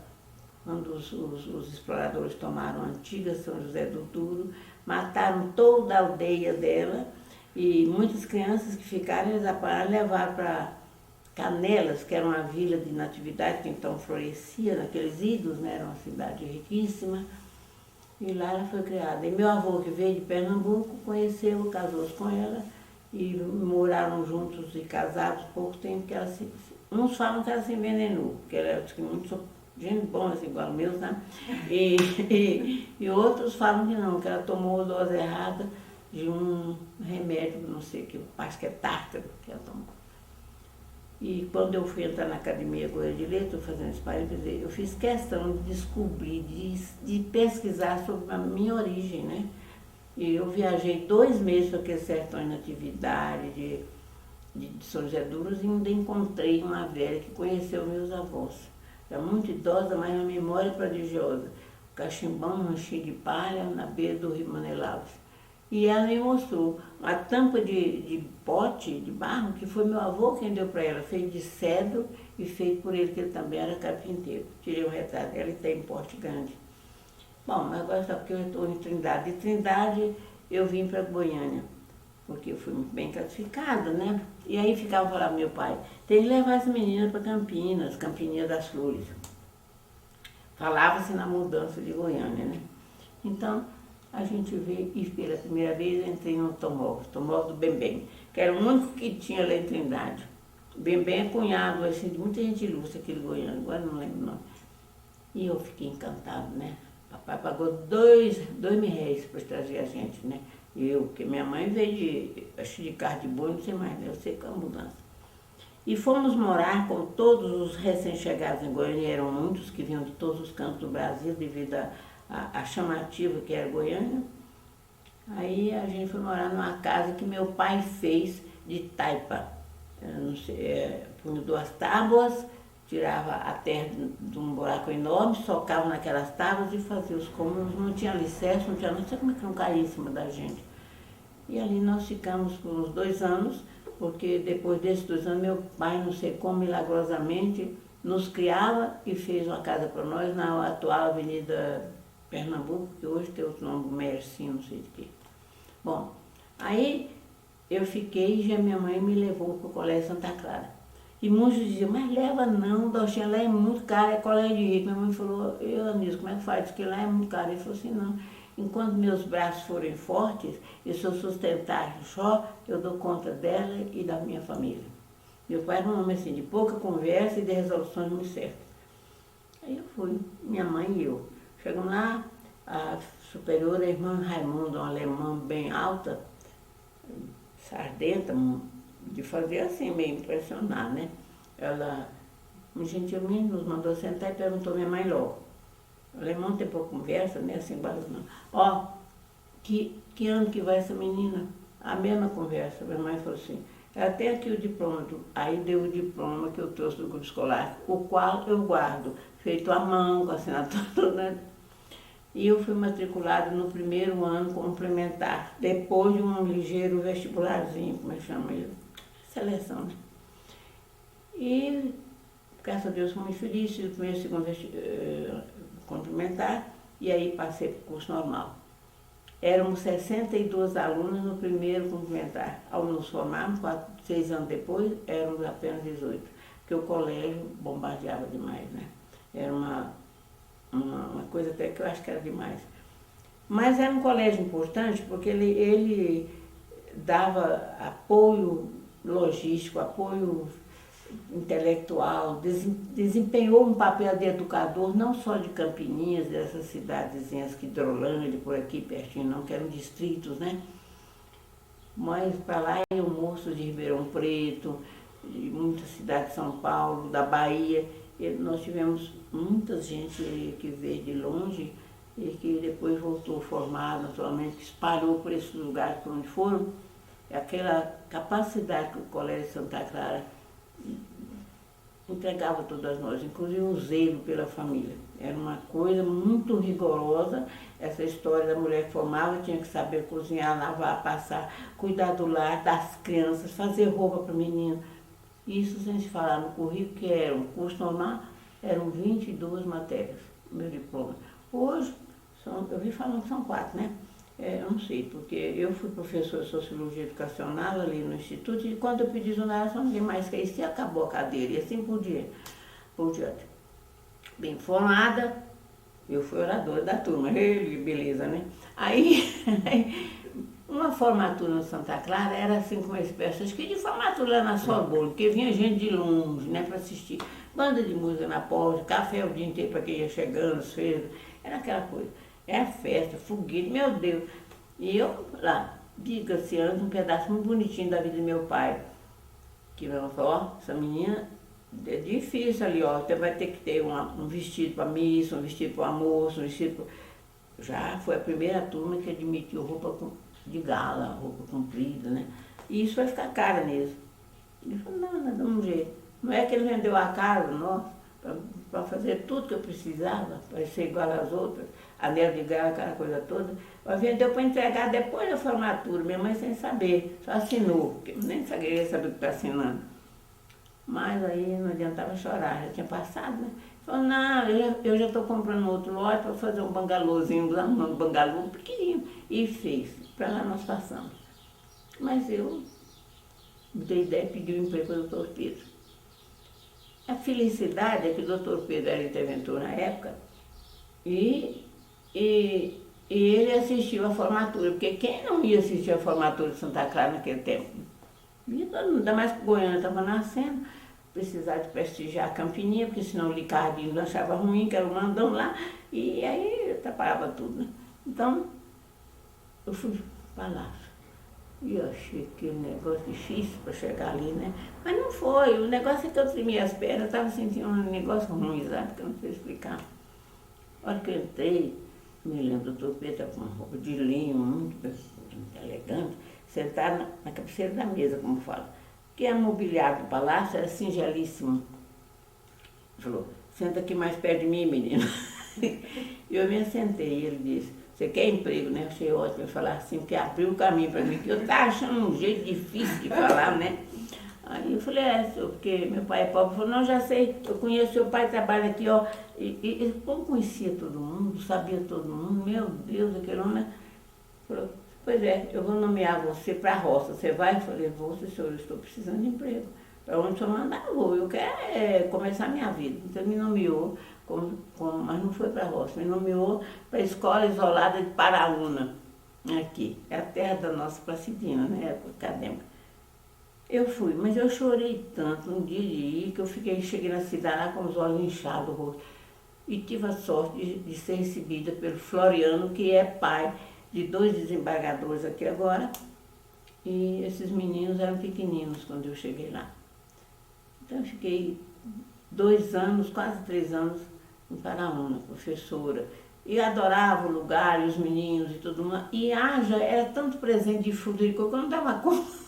quando os exploradores tomaram a antiga São José do Douro, mataram toda a aldeia dela, e muitas crianças que ficaram, eles apanharam e levaram para Canelas, que era uma vila de natividade, que então florescia naqueles idos, né? Era uma cidade riquíssima, e lá ela foi criada. E meu avô, que veio de Pernambuco, conheceu, casou-se com ela, e moraram juntos e casados pouco tempo, que ela uns falam que ela se envenenou, porque ela era muito gente boa, assim, igual meus, né? E outros falam que não, que ela tomou a dose errada de um remédio, não sei, que eu acho que é tártaro, que ela tomou. E quando eu fui entrar na Academia Goiânia de Letras, fazendo esse parênteses, eu fiz questão de descobrir, de pesquisar sobre a minha origem, né? E eu viajei 2 meses para aquele sertão de Natividade, de São José dos Douro, e ainda encontrei uma velha que conheceu meus avós. Era muito idosa, mas uma memória prodigiosa. Cachimbão, um ranchinho de palha, na beira do rio Manelaus. E ela me mostrou uma tampa de pote, de barro, que foi meu avô quem deu para ela, feito de cedro e feito por ele, que ele também era carpinteiro. Tirei um retrato dela e tem um porte grande. Bom, mas agora só porque eu estou em Trindade. De Trindade eu vim para Goiânia, porque eu fui muito bem classificada, né? E aí ficava falando meu pai, tem que levar essa menina para Campinas, Campininha das Flores. Falava-se na mudança de Goiânia, né? Então, a gente veio e pela primeira vez entrei no automóvel do Bembem, que era o único que tinha lá em Trindade. O Bembem é cunhado, assim, de muita gente ilustre aqui de Goiânia, agora não lembro o nome. E eu fiquei encantado, né? Papai pagou R$2.000 para trazer a gente, né? E eu, porque minha mãe veio acho de carro de boi, não sei mais, né? Eu sei que é uma mudança. E fomos morar com todos os recém-chegados em Goiânia, eram muitos que vinham de todos os cantos do Brasil, devido a chamativa que era Goiânia. Aí a gente foi morar numa casa que meu pai fez de taipa. Não sei, punha 2 tábuas, tirava a terra de um buraco enorme, socava naquelas tábuas e fazia os cômodos. Não tinha alicerce, não tinha, não sei como é que não caía em cima da gente. E ali nós ficamos por uns 2 anos, porque depois desses 2 anos meu pai, não sei como, milagrosamente, nos criava e fez uma casa para nós na atual Avenida Pernambuco, que hoje tem outro nome, Mercinho, não sei de quê. Bom, aí eu fiquei e já minha mãe me levou para o Colégio Santa Clara. E muitos diziam, mas leva não, Dochinha, lá é muito caro, é colégio de rico. Minha mãe falou, Anísio, como é que faz? Diz que lá é muito caro. Ele falou assim, não, enquanto meus braços forem fortes, e se eu sustentar só, eu dou conta dela e da minha família. Meu pai era um homem assim, de pouca conversa e de resoluções muito certas. Aí eu fui, minha mãe e eu. Chegamos lá, a superiora, a irmã Raimunda, uma alemã bem alta, sardenta, de fazer assim, meio impressionar, né? Ela, gentilmente, nos mandou sentar e perguntou minha mãe logo. O alemão tem pouca conversa, né? Assim, não. Ó, que ano que vai essa menina? A mesma conversa. Minha mãe falou assim, ela tem aqui o diploma, aí deu o diploma que eu trouxe do grupo escolar, o qual eu guardo, feito à mão, com assinatura, né? E eu fui matriculada no 1º ano complementar, depois de um ligeiro vestibularzinho, como é que chama ele? Seleção, né? E, graças a Deus, fui muito feliz, fiz o 1º e 2º complementar, e aí passei para o curso normal. Éramos 62 alunos no 1º complementar. Ao nos formarmos, 6 anos depois, éramos apenas 18, porque o colégio bombardeava demais, né? Era uma coisa até que eu acho que era demais. Mas era um colégio importante porque ele dava apoio logístico, apoio intelectual, desempenhou um papel de educador, não só de Campininhas, dessas cidadezinhas que Hidrolândia, por aqui pertinho, não, que eram distritos, né? Mas para lá iam moços de Ribeirão Preto, de muitas cidades de São Paulo, da Bahia. E nós tivemos muita gente que veio de longe e que depois voltou formado, naturalmente, que espalhou por esses lugares por onde foram. Aquela capacidade que o Colégio Santa Clara entregava a todas nós, inclusive o zelo pela família. Era uma coisa muito rigorosa, essa história da mulher que formava, tinha que saber cozinhar, lavar, passar, cuidar do lar, das crianças, fazer roupa para o menino. Isso sem se falar no currículo, que era um curso normal, eram 22 matérias, meu diploma. Hoje, eu vi falando que são 4, né? Eu não sei, porque eu fui professora de Sociologia Educacional ali no Instituto, e quando eu pedi exoneração, ninguém mais quer isso, e acabou a cadeira, e assim por diante. Bem formada, eu fui oradora da turma, beleza, né? Aí, uma formatura no Santa Clara era assim como uma espécie, acho que de formatura lá na Sorbonne, porque vinha gente de longe, né, para assistir. Banda de música na porta, café o dia inteiro para quem ia chegando, as feiras, era aquela coisa. Era festa, foguete, meu Deus. E eu lá, diga-se antes, um pedaço muito bonitinho da vida do meu pai. Que meu pai falou, ó, essa menina é difícil ali, ó. Você vai ter que ter um vestido para missa, um vestido para o almoço, um vestido para... Já foi a primeira turma que admitiu roupa de gala, roupa comprida, né? E isso vai ficar cara mesmo. Ele falou, não, dá um jeito. Não é que ele vendeu a casa, nossa, para fazer tudo que eu precisava, para ser igual às outras, anel de gala, aquela coisa toda. Mas vendeu para entregar depois da formatura, minha mãe sem saber, só assinou, porque nem sabia saber o que está assinando. Mas aí não adiantava chorar, já tinha passado, né? Falou, não, eu já estou comprando outro lote para fazer um bangalôzinho lá, um bangalô pequenininho. E fez, para lá nós passamos. Mas eu me dei ideia de pedir um emprego para o doutor Pedro. A felicidade é que o doutor Pedro era interventor na época e ele assistiu à formatura, porque quem não ia assistir à formatura de Santa Clara naquele tempo? E todo mundo, ainda mais que Goiânia estava nascendo, precisava de prestigiar a Campininha, porque senão o Ricardinho não achava ruim, que era o mandão lá, e aí atrapalhava tudo, né? Então, eu fui para lá. E eu achei aquele negócio difícil para chegar ali, né? Mas não foi, o negócio é que eu tremia as pernas, eu estava sentindo um negócio ruim, sabe? Que eu não sei explicar. A hora que eu entrei, me lembro, o doutor Pedro com uma roupa de linho, muito elegante, sentado na cabeceira da mesa, como fala. Porque a mobiliário do palácio era singelíssimo. Ele falou, senta aqui mais perto de mim, menino. E eu me assentei, e ele disse, você quer emprego, né? Eu achei ótimo eu falar assim, porque abriu o caminho para mim, que eu estava achando um jeito difícil de falar, né? Aí eu falei, senhor, porque meu pai é pobre. Ele falou, não, já sei, eu conheço seu pai, trabalha aqui, ó. E como conhecia todo mundo, sabia todo mundo, meu Deus, aquele homem. Falou, pois é, eu vou nomear você para a roça, você vai? Eu falei, vou, senhor, eu estou precisando de emprego. Para onde o senhor mandar, eu vou, eu quero começar a minha vida. Então ele me nomeou, mas não foi para a roça, me nomeou para a escola isolada de Paraúna, aqui. É a terra da nossa Placidina, né, época acadêmica. Eu fui, mas eu chorei tanto um dia de ir, que eu cheguei na cidade lá com os olhos inchados, o rosto. E tive a sorte de ser recebida pelo Floriano, que é pai de 2 desembargadores aqui agora. E esses meninos eram pequeninos quando eu cheguei lá. Então eu fiquei 2 anos, quase 3 anos, em Paraúna, professora. E adorava o lugar, e os meninos e tudo mais. E era tanto presente de fruta de coco que eu não dava conta.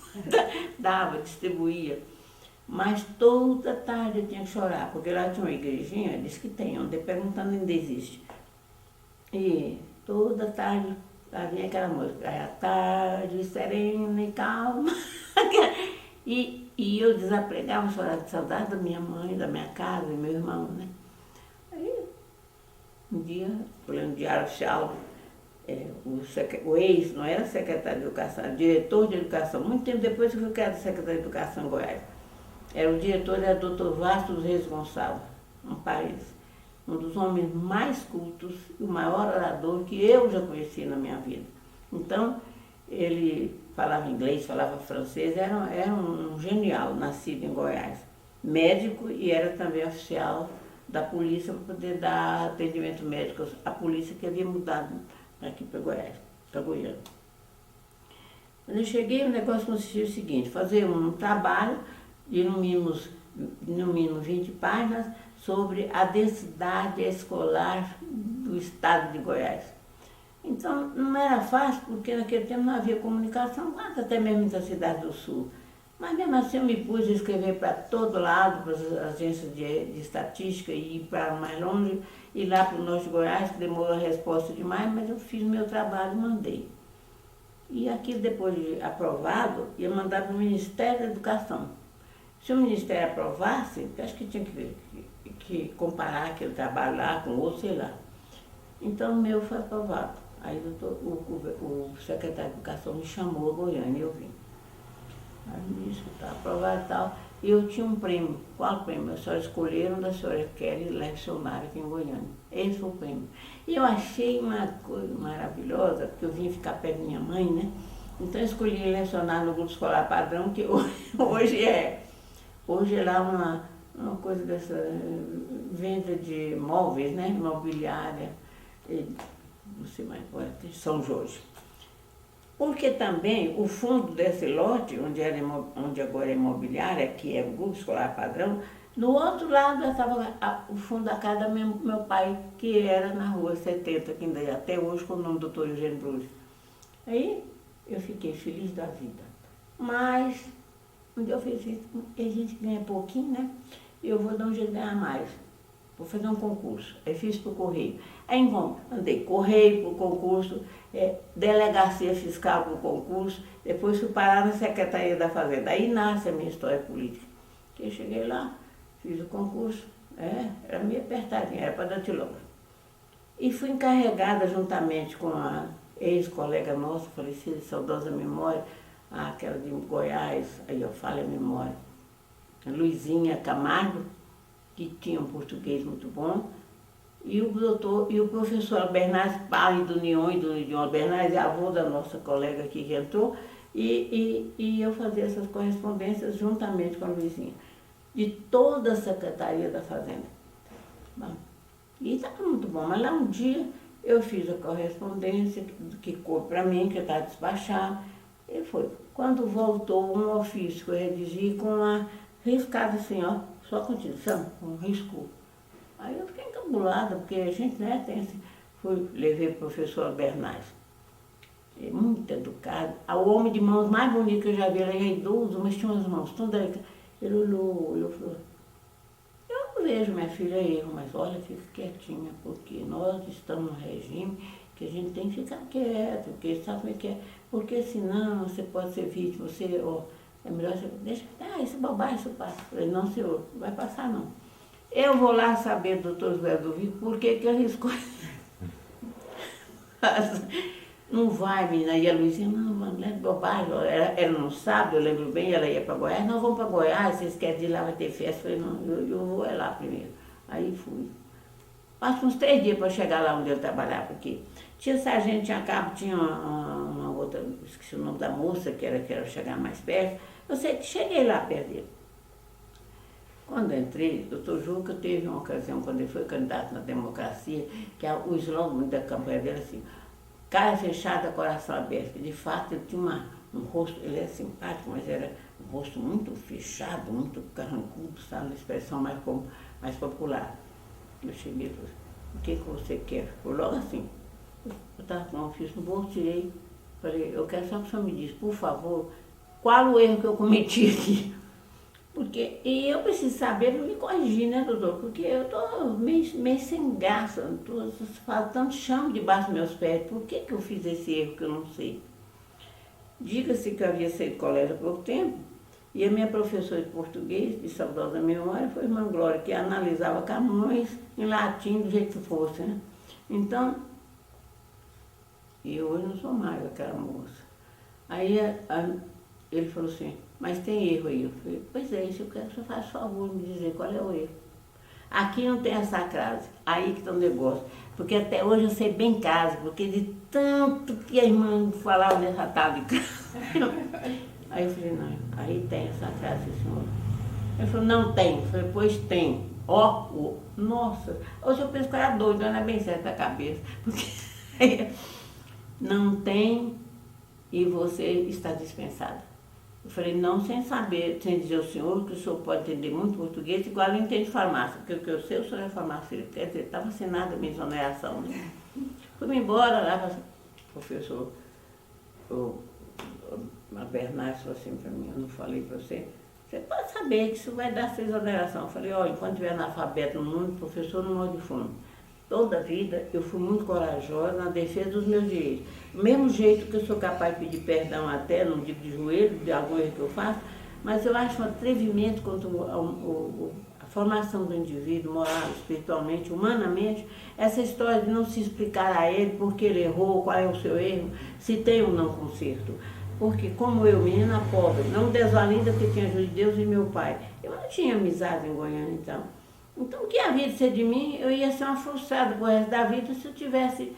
Dava, distribuía. Mas toda tarde eu tinha que chorar, porque lá tinha uma igrejinha, disse que tem, onde perguntando ainda existe. E toda tarde lá vinha aquela música, é a tarde serena e calma. E eu desapregava, chorava de saudade da minha mãe, da minha casa, do meu irmão, né? Aí, um dia, olhando o diário oficial, o ex, não era secretário de Educação, era diretor de Educação. Muito tempo depois eu fui criado secretário de Educação em Goiás. O diretor era o Dr. Vasco dos Reis Gonçalves, um dos homens mais cultos e o maior orador que eu já conheci na minha vida. Então, ele falava inglês, falava francês, era um genial, nascido em Goiás. Médico e era também oficial da polícia para poder dar atendimento médico à polícia que havia mudado aqui para Goiás, para Goiânia. Quando eu cheguei, o negócio consistia o seguinte, fazer um trabalho de no mínimo 20 páginas sobre a densidade escolar do estado de Goiás. Então, não era fácil, porque naquele tempo não havia comunicação, quase até mesmo da cidade do Sul. Mas mesmo assim eu me pus a escrever para todo lado, para as agências de estatística e ir para mais longe, e lá para o norte de Goiás, que demorou a resposta demais, mas eu fiz meu trabalho e mandei. E aquilo, depois de aprovado, ia mandar para o Ministério da Educação. Se o Ministério aprovasse, eu acho que tinha que comparar aquele trabalho lá com outro, sei lá. Então o meu foi aprovado. Aí o secretário de Educação me chamou a Goiânia e eu vim. Aí me disse que estava aprovado e tal. E eu tinha um prêmio. Qual prêmio? A senhora escolheram da senhora Kelly lecionar aqui em Goiânia. Esse foi o prêmio. E eu achei uma coisa maravilhosa, porque eu vim ficar perto da minha mãe, né? Então eu escolhi lecionar no grupo escolar padrão, que hoje é lá uma coisa dessa venda de móveis, né? Imobiliária, não sei mais, São Jorge. Porque também o fundo desse lote, onde agora é imobiliária, que é o grupo escolar padrão, no outro lado estava o fundo da casa do meu pai, que era na rua 70, que ainda é até hoje, com o nome do Dr. Eugênio Brus. Aí eu fiquei feliz da vida. Mas, onde eu fiz isso, a gente ganha pouquinho, né? Eu vou dar um jeito de ganhar mais. Vou fazer um concurso. Aí fiz para o Correio. Aí andei Correio para o concurso, Delegacia Fiscal para o concurso, depois fui parar na Secretaria da Fazenda. Aí nasce a minha história política. Que eu cheguei lá, fiz o concurso, era meio apertadinho, era para datilógrafo. E fui encarregada juntamente com a ex-colega nossa, falecida de saudosa memória, aquela de Goiás, aí eu falo a memória, a Luizinha Camargo, que tinha um português muito bom, e o professor Bernardes, pai do Nion e do Nion Bernardes, avô da nossa colega aqui que entrou, e eu fazia essas correspondências juntamente com a Luizinha, de toda a Secretaria da Fazenda. Bom, e estava muito bom, mas lá um dia eu fiz a correspondência que coube para mim, que estava despachado, e foi. Quando voltou um ofício que eu redigi com uma riscada assim, ó, só continuação, um risco. Aí eu fiquei encabulada, porque a gente, né, tem assim, levei o professor Bernardes, muito educado, o homem de mãos mais bonito que eu já vi, ele era idoso, mas tinha umas mãos todas delicadas. Ele olhou e falou, eu não vejo, minha filha, erro, mas olha, fica quietinha, porque nós estamos num regime que a gente tem que ficar quieto, porque sabe como é que é? Porque senão você pode ser vítima, é melhor você deixa, isso é bobagem, isso passa. Eu falei, não, senhor, não vai passar não. Eu vou lá saber, doutor José do Vico, por que arriscou. Não vai, menina. E a Luizinha, não é bobagem. Ela não sabe, eu lembro bem, ela ia para Goiás. Nós vamos para Goiás, vocês querem ir lá, vai ter festa. Eu falei, não, eu vou lá primeiro. Aí fui. Passei uns 3 dias para chegar lá onde eu trabalhava, porque tinha sargento, tinha cabo, tinha uma outra, esqueci o nome da moça, que era chegar mais perto. Eu sei que cheguei lá perto dele. Quando eu entrei, o doutor Juca teve uma ocasião, quando ele foi candidato na democracia, que o slogan da campanha dele assim, cara fechada, coração aberto. De fato, ele tinha um rosto, ele é simpático, mas era um rosto muito fechado, muito carrancudo, sabe, uma expressão mais popular. Eu cheguei e falei, o que você quer? Foi logo assim. Eu estava com um ofício no bolso, tirei, falei, eu quero só que o senhor me diz, por favor, qual o erro que eu cometi aqui? E eu preciso saber para me corrigir, né, doutor? Porque eu estou meio sem graça, estou faltando chão debaixo dos meus pés. Por que eu fiz esse erro que eu não sei? Diga-se que eu havia saído do colégio há pouco tempo, e a minha professora de português, de saudosa memória, foi irmã Glória, que analisava Camões em latim do jeito que fosse, né? Então, eu hoje não sou mais aquela moça. Aí ele falou assim, mas tem erro aí. Eu falei, pois é, isso eu quero que você faça favor de me dizer qual é o erro. Aqui não tem essa crase, aí que está o negócio. Porque até hoje eu sei bem crase, porque de tanto que a irmã falava nessa tal de crase. Aí eu falei, não, aí tem essa crase, senhor. Ele falou, não tem. Eu falei, pois tem. Nossa, hoje eu penso que eu era doido, não era bem certo da cabeça. Porque não tem e você está dispensada. Eu falei, não, sem saber, sem dizer ao senhor que o senhor pode entender muito português, igual ele entende farmácia, porque o que eu sei, o senhor é farmacêutico. Quer dizer, estava assinada a minha exoneração, né? Fui embora lá, o professor a Bernardo falou assim para mim, eu não falei para você, você pode saber que isso vai dar sua exoneração. Eu falei, olha, enquanto tiver analfabeto no mundo, professor não morre de fome. Toda a vida eu fui muito corajosa na defesa dos meus direitos. Do mesmo jeito que eu sou capaz de pedir perdão até, não digo de joelho, de algum erro que eu faço, mas eu acho um atrevimento contra a formação do indivíduo, moral, espiritualmente, humanamente, essa história de não se explicar a ele por que ele errou, qual é o seu erro, se tem ou não conserto. Porque como eu, menina pobre, não desvalida porque tinha ajuda de Deus e meu pai, eu não tinha amizade em Goiânia então. Então o que havia de ser de mim, eu ia ser uma frustrada pro resto da vida se eu tivesse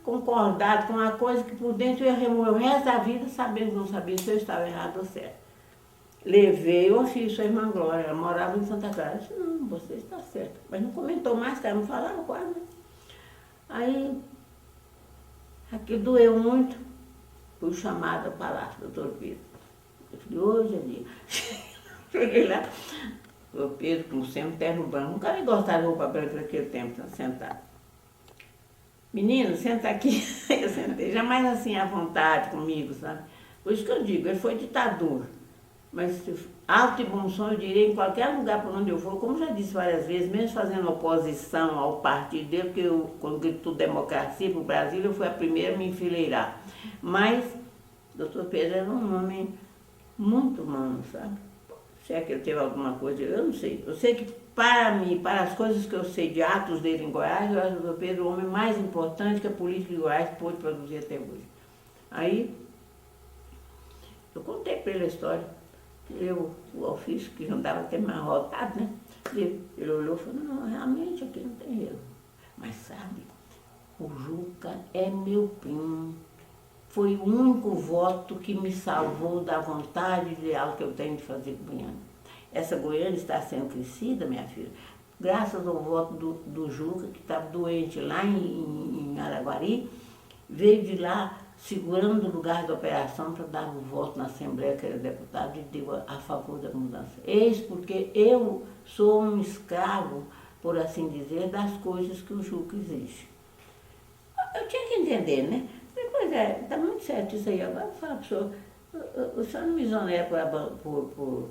concordado com uma coisa que por dentro eu ia remoer o resto da vida sabendo que não sabia se eu estava errado ou certo. Levei o ofício à irmã Glória, ela morava em Santa Clara. Eu disse, não, você está certo. Mas não comentou mais, cara, não falava quase, né? Aí, aquilo doeu muito, fui chamada ao Palácio, doutor Pedro. Eu falei, hoje é dia. Cheguei lá, doutor Pedro, como sempre, terno branco. Nunca me gostava de roupa branca naquele tempo, sentado. Menino, senta aqui. Eu sentei, jamais assim à vontade comigo, sabe? Por isso que eu digo, ele foi ditador. Mas alto e bom som, eu diria, em qualquer lugar por onde eu for, como já disse várias vezes, mesmo fazendo oposição ao partido dele, porque eu, quando gritou democracia para o Brasil, eu fui a primeira a me enfileirar. Mas, doutor Pedro era um homem muito humano, sabe? Se é que ele teve alguma coisa, eu não sei. Eu sei que, para mim, para as coisas que eu sei de atos dele em Goiás, eu acho o doutor Pedro o homem mais importante que a política de Goiás pôde produzir até hoje. Aí, eu contei para ele a história. O ofício, que já andava até mais rotado, né? Ele olhou e falou, não, realmente aqui não tem erro. Mas sabe, o Juca é meu primo. Foi o único voto que me salvou da vontade ideal que eu tenho de fazer Goiânia. Essa Goiânia está sendo crescida, minha filha, graças ao voto do Juca, que estava doente lá em Araguari, veio de lá segurando o lugar da operação para dar o voto na Assembleia, que era deputado, e deu a favor da mudança. Eis porque eu sou um escravo, por assim dizer, das coisas que o Juca exige. Eu tinha que entender, né? Pois é, está muito certo isso aí. Agora eu falo para o senhor, o senhor não me exonera por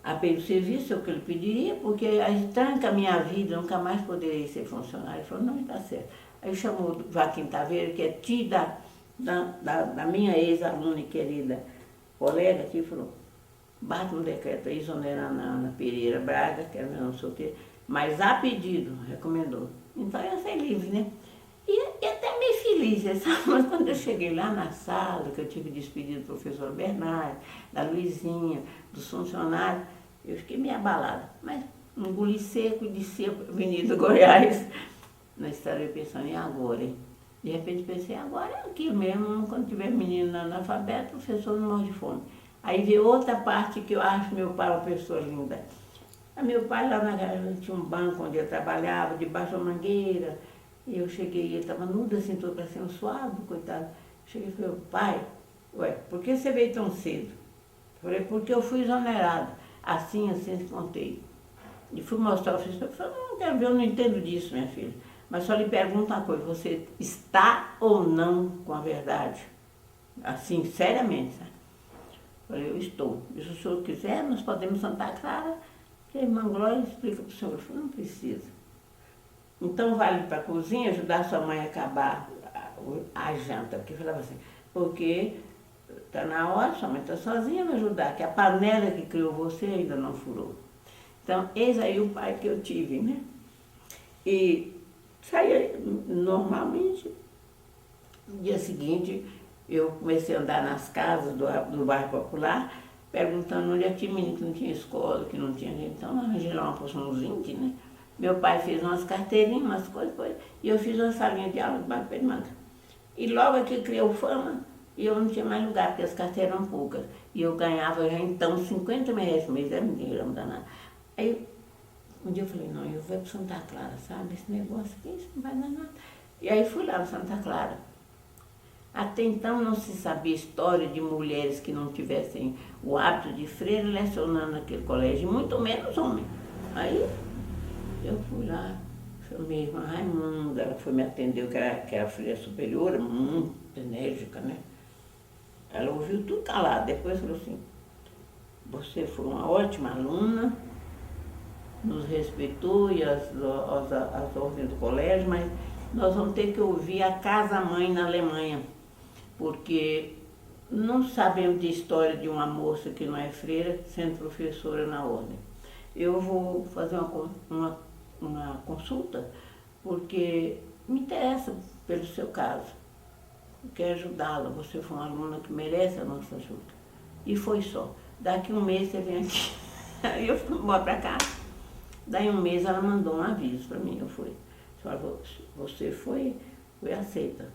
apego de serviço, é o que ele pediria, porque aí tranca a minha vida, nunca mais poderei ser funcionário. Ele falou, não, está certo. Aí chamou o Joaquim Taveira, que é tio da minha ex-aluna e querida colega, que falou, bate um decreto aí, exonerando a Ana Pereira Braga, que era meu nome solteiro, mas a pedido, recomendou. Então eu saí livre, né? E até meio feliz, sabe? Mas quando eu cheguei lá na sala, que eu tive despedido do professor Bernardo, da Luizinha, dos funcionários, eu fiquei meio abalada. Mas engoli seco e desci a Avenida Goiás. Na história eu pensando, e agora, hein? De repente pensei, agora é aqui mesmo, quando tiver menino analfabeto, o professor não morre de fome. Aí veio outra parte que eu acho meu pai uma pessoa linda. Meu pai lá na casa tinha um banco onde eu trabalhava, debaixo da mangueira, e eu cheguei, ele estava nudo assim, todo para cima, suado, coitado. Cheguei e falei, pai, ué, por que você veio tão cedo? Eu falei, porque eu fui exonerado. Assim, contei. E fui mostrar ao professor, ele falou, não quero ver, eu não entendo disso, minha filha. Mas só lhe pergunto uma coisa, você está ou não com a verdade? Assim, seriamente, sabe? Eu falei, eu estou. E se o senhor quiser, nós podemos ir Santa Clara, que a irmã Glória explica para o senhor. Eu falei, não precisa. Então vale para a cozinha ajudar sua mãe a acabar a janta. Porque eu falava assim, porque está na hora, sua mãe está sozinha, vai ajudar, que a panela que criou você ainda não furou. Então, eis aí o pai que eu tive, né? E saía normalmente. No dia seguinte, eu comecei a andar nas casas do bairro Popular, perguntando onde tinha menino que não tinha escola, que não tinha gente. Então, arranjei lá uma porção uns 20, né? Meu pai fez umas carteirinhas, umas coisas, e eu fiz uma salinha de aula de bairro Pedro Manga. E logo aqui criou fama, e eu não tinha mais lugar, porque as carteiras eram poucas. E eu ganhava já então 50 reais por mês, era um dinheiro danado. Aí, um dia eu falei, não, eu vou para Santa Clara, sabe? Esse negócio aqui, isso não vai dar nada. E aí fui lá para Santa Clara. Até então não se sabia história de mulheres que não tivessem o hábito de freira lecionando naquele colégio, muito menos homem. Aí eu fui lá, chamei a irmã Raimunda, ela foi me atender, que era freira superior, muito enérgica, né? Ela ouviu tudo calado, depois falou assim, você foi uma ótima aluna, nos respeitou e as ordens do colégio, mas nós vamos ter que ouvir a casa-mãe na Alemanha, porque não sabemos de história de uma moça que não é freira sendo professora na ordem. Eu vou fazer uma consulta, porque me interessa pelo seu caso. Eu quero ajudá-la, você foi uma aluna que merece a nossa ajuda. E foi só. Daqui um mês você vem aqui. Aí eu fui embora para casa. Daí um mês ela mandou um aviso para mim, eu fui. Você foi aceita.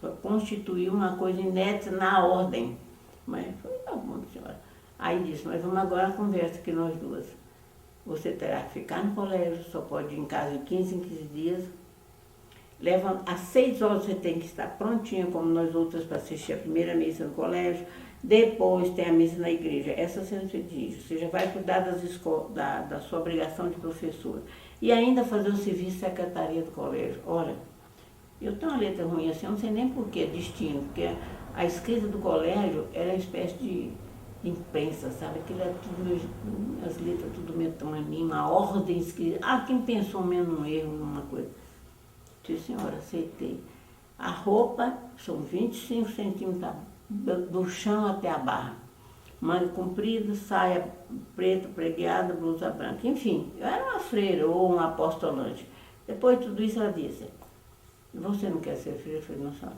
Foi constituir uma coisa inédita na ordem. Mas foi, tá bom, senhora. Aí disse, mas vamos agora conversa aqui nós duas. Você terá que ficar no colégio, só pode ir em casa de 15 em 15 dias. Leva às 6 horas você tem que estar prontinha, como nós outras, para assistir a primeira missa no colégio. Depois tem a missa na igreja. Essa você não se dirige. Você já vai cuidar da sua obrigação de professor. E ainda fazer o serviço de secretaria do colégio. Olha, eu tenho uma letra ruim assim, eu não sei nem por que, destino, porque a escrita do colégio era uma espécie de imprensa, sabe? Aquilo é tudo, as letras tudo meio tamaninho, uma ordem escrita. Ah, quem pensou menos um erro numa coisa? Sim, senhora, aceitei. A roupa são 25 centímetros do chão até a barra. Manga comprida, saia preta, pregueada, blusa branca. Enfim, eu era uma freira ou uma apostolante. Depois de tudo isso, ela disse, você não quer ser freira? Eu falei, não, senhora.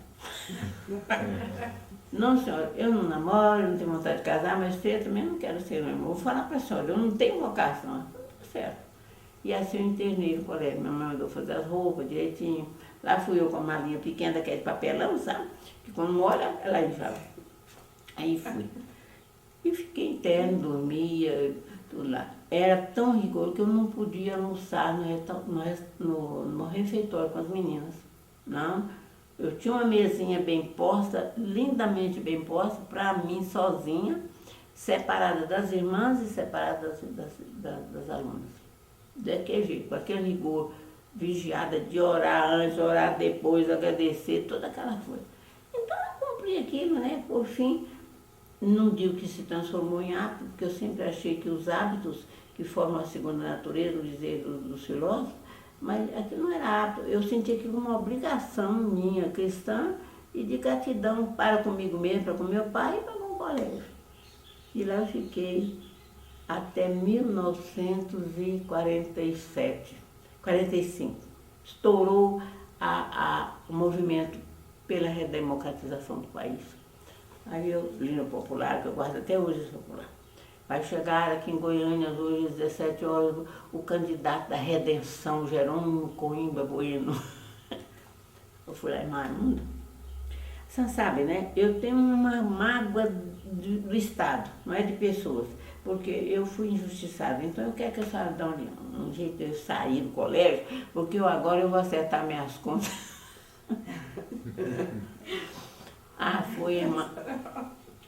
Não, senhora, eu não namoro, não tenho vontade de casar, mas freira também não quero ser, não. Vou falar para a senhora, eu não tenho vocação. Tá certo. E assim eu internei no colégio. Minha mãe mandou fazer as roupas direitinho. Lá fui eu com uma malinha pequena, daquele de papelão, sabe? Que quando molha, ela inflava. Aí fui. E fiquei interno, dormia, tudo lá. Era tão rigoroso que eu não podia almoçar no refeitório com as meninas. Não. Eu tinha uma mesinha bem posta, lindamente bem posta, para mim sozinha, separada das irmãs e separada das alunas. Daquele jeito, com aquele rigor, vigiada de orar antes, orar depois, agradecer, toda aquela coisa. Então eu cumpri aquilo, né? Por fim, não digo que se transformou em hábito, porque eu sempre achei que os hábitos que formam a segunda natureza, o dizer dos filósofos, mas aquilo não era hábito. Eu senti aquilo uma obrigação minha, cristã, e de gratidão para comigo mesmo, para com meu pai e para com o colégio. E lá eu fiquei até 1945. Estourou o movimento pela redemocratização do país. Aí eu li no Popular, que eu guardo até hoje esse Popular. Vai chegar aqui em Goiânia, hoje às 17 horas, o candidato da redenção, Jerônimo Coimbra Bueno. Eu fui lá em Maimunda. Você sabe, né? Eu tenho uma mágoa do Estado, não é de pessoas. Porque eu fui injustiçada. Então eu quero que a senhora dê um jeito de eu sair do colégio, porque agora eu vou acertar minhas contas. Foi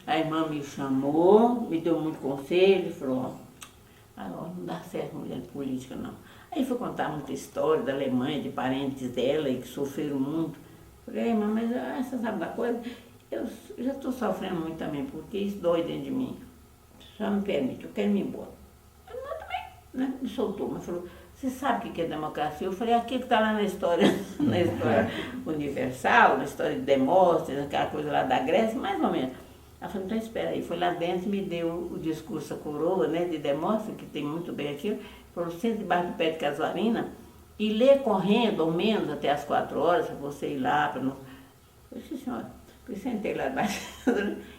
a irmã me chamou, me deu muito conselho e falou, agora não dá certo mulher de política não. Aí foi contar muita história da Alemanha, de parentes dela e que sofreram muito. Falei, irmã, mas você sabe da coisa? Eu já estou sofrendo muito também, porque isso dói dentro de mim. Só me permite, eu quero me ir embora. Eu também, né? Me soltou, mas falou, você sabe o que é democracia? Eu falei, aquilo que está lá na história universal, na história de Demóstenes, aquela coisa lá da Grécia, mais ou menos. Ela falou, então espera aí. Foi lá dentro e me deu o discurso, a coroa, né, de Demóstenes, que tem muito bem aquilo. Falou, senta debaixo do pé de casuarina e lê correndo, ou menos, até as 4 horas, para você ir lá. Para não... Eu falei, sim, senhora. Eu sentei lá debaixo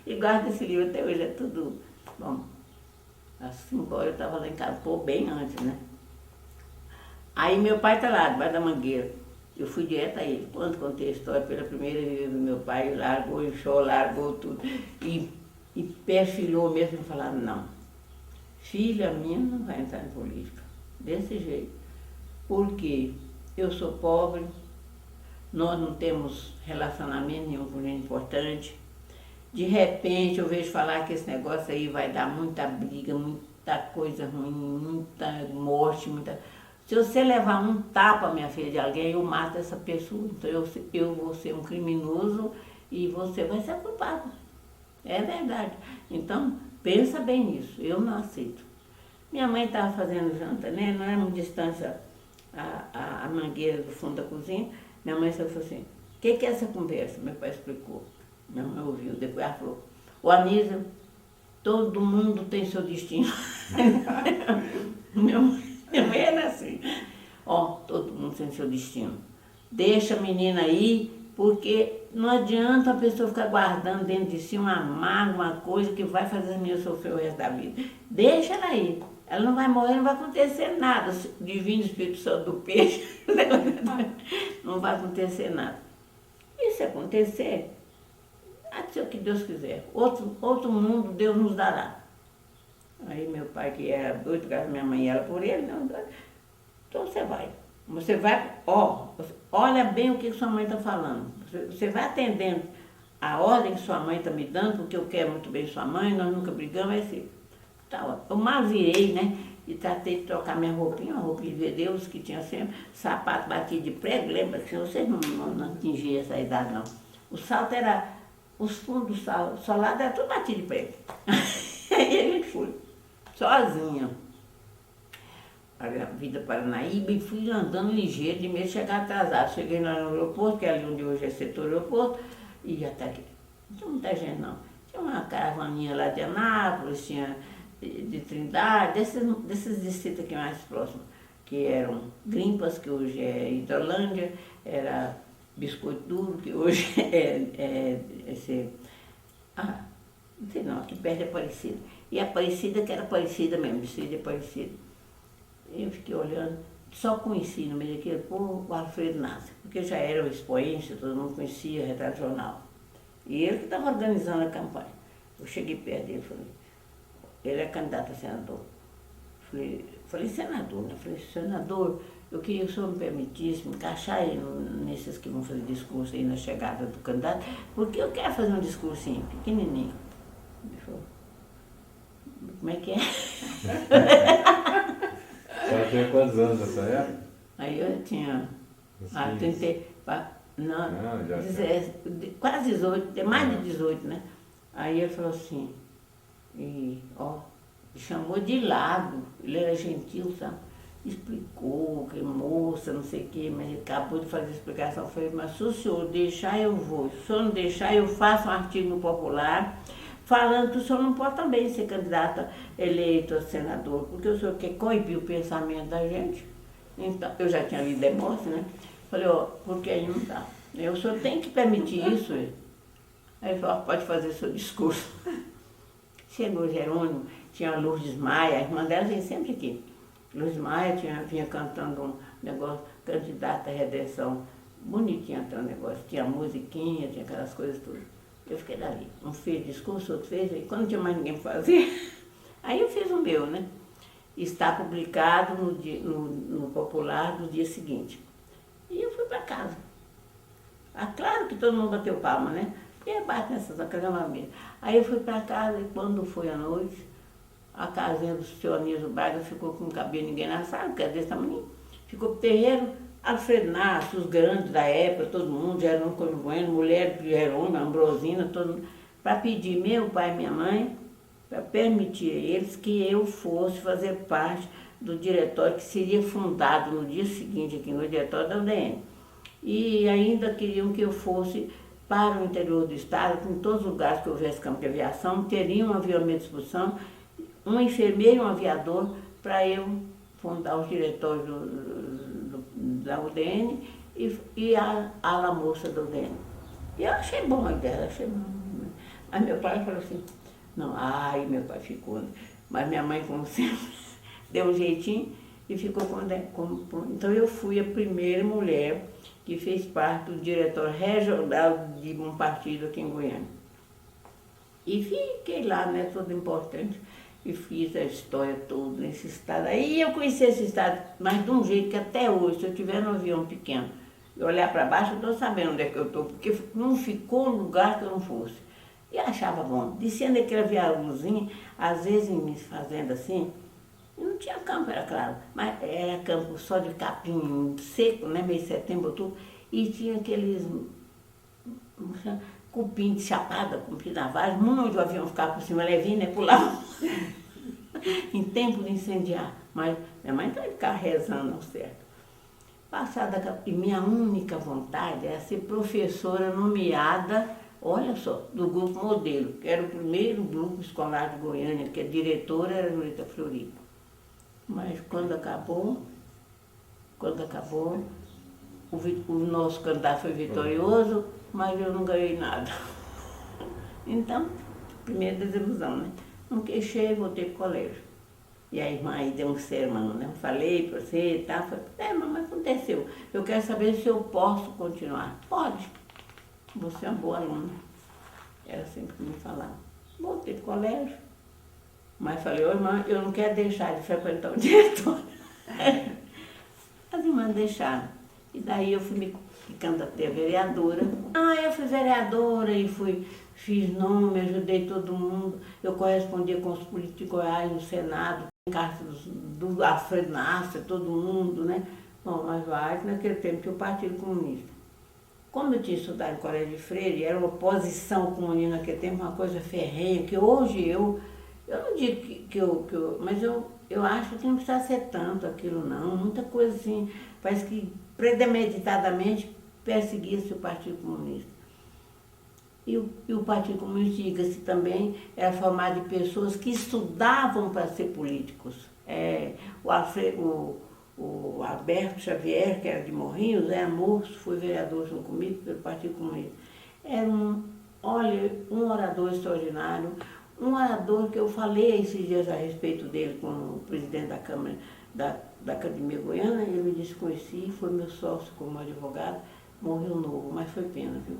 e guardo esse livro até hoje, é tudo... Bom, às 5 horas eu estava lá em casa, pô, bem antes, né? Aí meu pai está lá, debaixo da mangueira. Eu fui direto a ele. Quando contei a história pela primeira vez do meu pai, largou o enxó, largou tudo. E perfilhou mesmo e falou, não, filha minha não vai entrar em política. Desse jeito. Porque eu sou pobre, nós não temos relacionamento nenhum com gente importante. De repente eu vejo falar que esse negócio aí vai dar muita briga, muita coisa ruim, muita morte, muita... Se você levar um tapa, minha filha, de alguém, eu mato essa pessoa. Então eu vou ser um criminoso e você vai ser culpado. É verdade. Então, pensa bem nisso. Eu não aceito. Minha mãe estava fazendo janta, né? Não era uma distância a mangueira do fundo da cozinha. Minha mãe só falou assim, o que é essa conversa? Meu pai explicou. Minha mãe ouviu, depois ela falou, ô Anísio, todo mundo tem seu destino. Minha mãe era assim, ó, todo mundo tem seu destino. Deixa a menina aí, porque não adianta a pessoa ficar guardando dentro de si uma mágoa, uma coisa que vai fazer a menina sofrer o resto da vida. Deixa ela aí. Ela não vai morrer, não vai acontecer nada. Divino Espírito Santo do peixe, não vai acontecer nada. E se acontecer, há de ser o que Deus quiser. Outro mundo Deus nos dará. Aí meu pai, que era doido, porque minha mãe era por ele, não, então você vai. Você vai, olha bem o que sua mãe está falando. Você vai atendendo a ordem que sua mãe está me dando, porque eu quero muito bem sua mãe, nós nunca brigamos, é assim. Tá, eu mal virei, né? E tratei de trocar minha roupinha, uma roupinha de Deus que tinha sempre, sapato batido de prego, lembra que vocês não atingiam essa idade, não. O salto era, os fundos do solado era tudo batido de prego. Aí a gente foi, sozinha, para a Vida Paranaíba, e fui andando ligeiro, de medo de chegar atrasado. Cheguei lá no aeroporto, que é ali onde hoje é setor aeroporto, e até aqui. Não tinha muita gente, não. Tinha uma caravaninha lá de Anápolis, tinha de Trindade, desses distritos aqui mais próximos, que eram Grimpas, que hoje é Hidrolândia, era Biscoito Duro, que hoje não sei não, aqui perto é Aparecida. E Aparecida, que era Aparecida mesmo, distrito de Aparecida. Eu fiquei olhando, só conheci no meio daquele povo o Alfredo Nasser, porque já era o expoente, todo mundo conhecia, Retrato Jornal. E ele que estava organizando a campanha. Eu cheguei perto dele e falei, ele é candidato a senador. Falei senador, né? Falei, senador, eu queria que o senhor me permitisse me encaixar aí nesses que vão fazer discurso aí na chegada do candidato, porque eu quero fazer um discursinho pequenininho. Ele falou, como é que é? A senhora tinha quantos anos nessa época? Aí eu tinha, quase 18, mais de 18, né? Aí ele falou assim, me chamou de lado, ele era gentil, sabe? Explicou que moça, não sei o quê, mas ele acabou de fazer a explicação. Eu falei, mas se o senhor deixar, eu vou. Se o senhor não deixar, eu faço um artigo no Popular falando que o senhor não pode também ser candidato eleito a senador, porque o senhor quer coibir o pensamento da gente. Então, eu já tinha lido Demóstenes, né? Falei, porque aí não dá. O senhor tem que permitir isso. Aí ele falou, pode fazer seu discurso. Chegou Jerônimo, tinha a Lourdes Maia, a irmã dela vem sempre aqui. Lourdes Maia vinha cantando um negócio, candidata à redenção, bonitinho até um negócio, tinha musiquinha, tinha aquelas coisas todas. Eu fiquei dali, um fez discurso, outro fez, e quando não tinha mais ninguém para fazer, aí eu fiz o meu, né? Está publicado no Popular do dia seguinte. E eu fui para casa. Claro que todo mundo bateu palma, né? E bate nessas academias. Aí eu fui para casa e quando foi à noite, a casinha do seu Anísio Braga ficou com o cabelo ninguém na sala, que era desse tamanho. Ficou pro terreiro, Alfredo Nasser, os grandes da época, todo mundo, Jerônimo Bueno, mulher de Jerônimo, Ambrosina, todo mundo, para pedir meu pai e minha mãe, para permitir a eles que eu fosse fazer parte do diretório que seria fundado no dia seguinte aqui no diretório da UDN. E ainda queriam que eu fosse para o interior do estado, em todos os lugares que houvesse campo de aviação, teria um avião à minha disposição, um enfermeiro e um aviador, para eu fundar os diretórios da UDN e a ala moça da UDN. E eu achei bom a ideia, achei bom. Aí meu pai falou assim, não, meu pai ficou, né? Mas minha mãe, como sempre, deu um jeitinho e ficou então eu fui a primeira mulher que fez parte do diretório regional de um partido aqui em Goiânia. E fiquei lá, né, toda importante, e fiz a história toda nesse estado. Aí eu conheci esse estado, mas de um jeito que até hoje, se eu tiver no avião pequeno, Eu olhar para baixo, eu estou sabendo onde é que eu estou, porque não ficou um lugar que eu não fosse. E achava bom. Descendo aquele viaduzinho, às vezes em minhas fazendas assim, não tinha campo, era claro, mas era campo só de capim seco, né, mês de setembro, outubro, e tinha aqueles cupim de chapada, cupim na vargem, muito o avião ficava por cima, levinho, né, pulava em tempo de incendiar. Mas minha mãe estava de carro rezando ao certo. Passada, e minha única vontade era ser professora nomeada, olha só, do grupo Modelo, que era o primeiro grupo escolar de Goiânia, que a diretora era Julita Fleury. Mas quando acabou, o nosso candidato foi vitorioso, mas eu não ganhei nada. Então, primeira desilusão, né? Não queixei, voltei para o colégio. E a irmã aí deu um sermão, né? Eu falei para você e tal, falei, mamãe, aconteceu. Eu quero saber se eu posso continuar. Pode. Você é uma boa aluna. Era sempre que me falava. Voltei para o colégio. Mas falei, ô irmã, eu não quero deixar de frequentar o diretor. As irmãs deixaram. E daí eu fui me candidatei a vereadora. Eu fui vereadora e fiz nome, ajudei todo mundo. Eu correspondia com os políticos de Goiás no Senado, carta do Alfredo Nasser, todo mundo, né? Bom, mas naquele tempo tinha o Partido Comunista. Como eu tinha estudado em Colégio de Freire, era uma oposição ao comunismo naquele tempo, uma coisa ferrenha, que hoje eu não digo mas eu acho que não precisa ser tanto aquilo não, muita coisa assim, parece que premeditadamente perseguia-se o Partido Comunista. E o Partido Comunista, diga-se também, era formado de pessoas que estudavam para ser políticos. O Alberto Xavier, que era de Morrinhos, era moço, foi vereador junto comigo pelo Partido Comunista. Era um orador extraordinário, um orador que eu falei esses dias a respeito dele com o presidente da Câmara da Academia Goiana, ele me disse, conheci, foi meu sócio como advogado, morreu novo, mas foi pena, viu?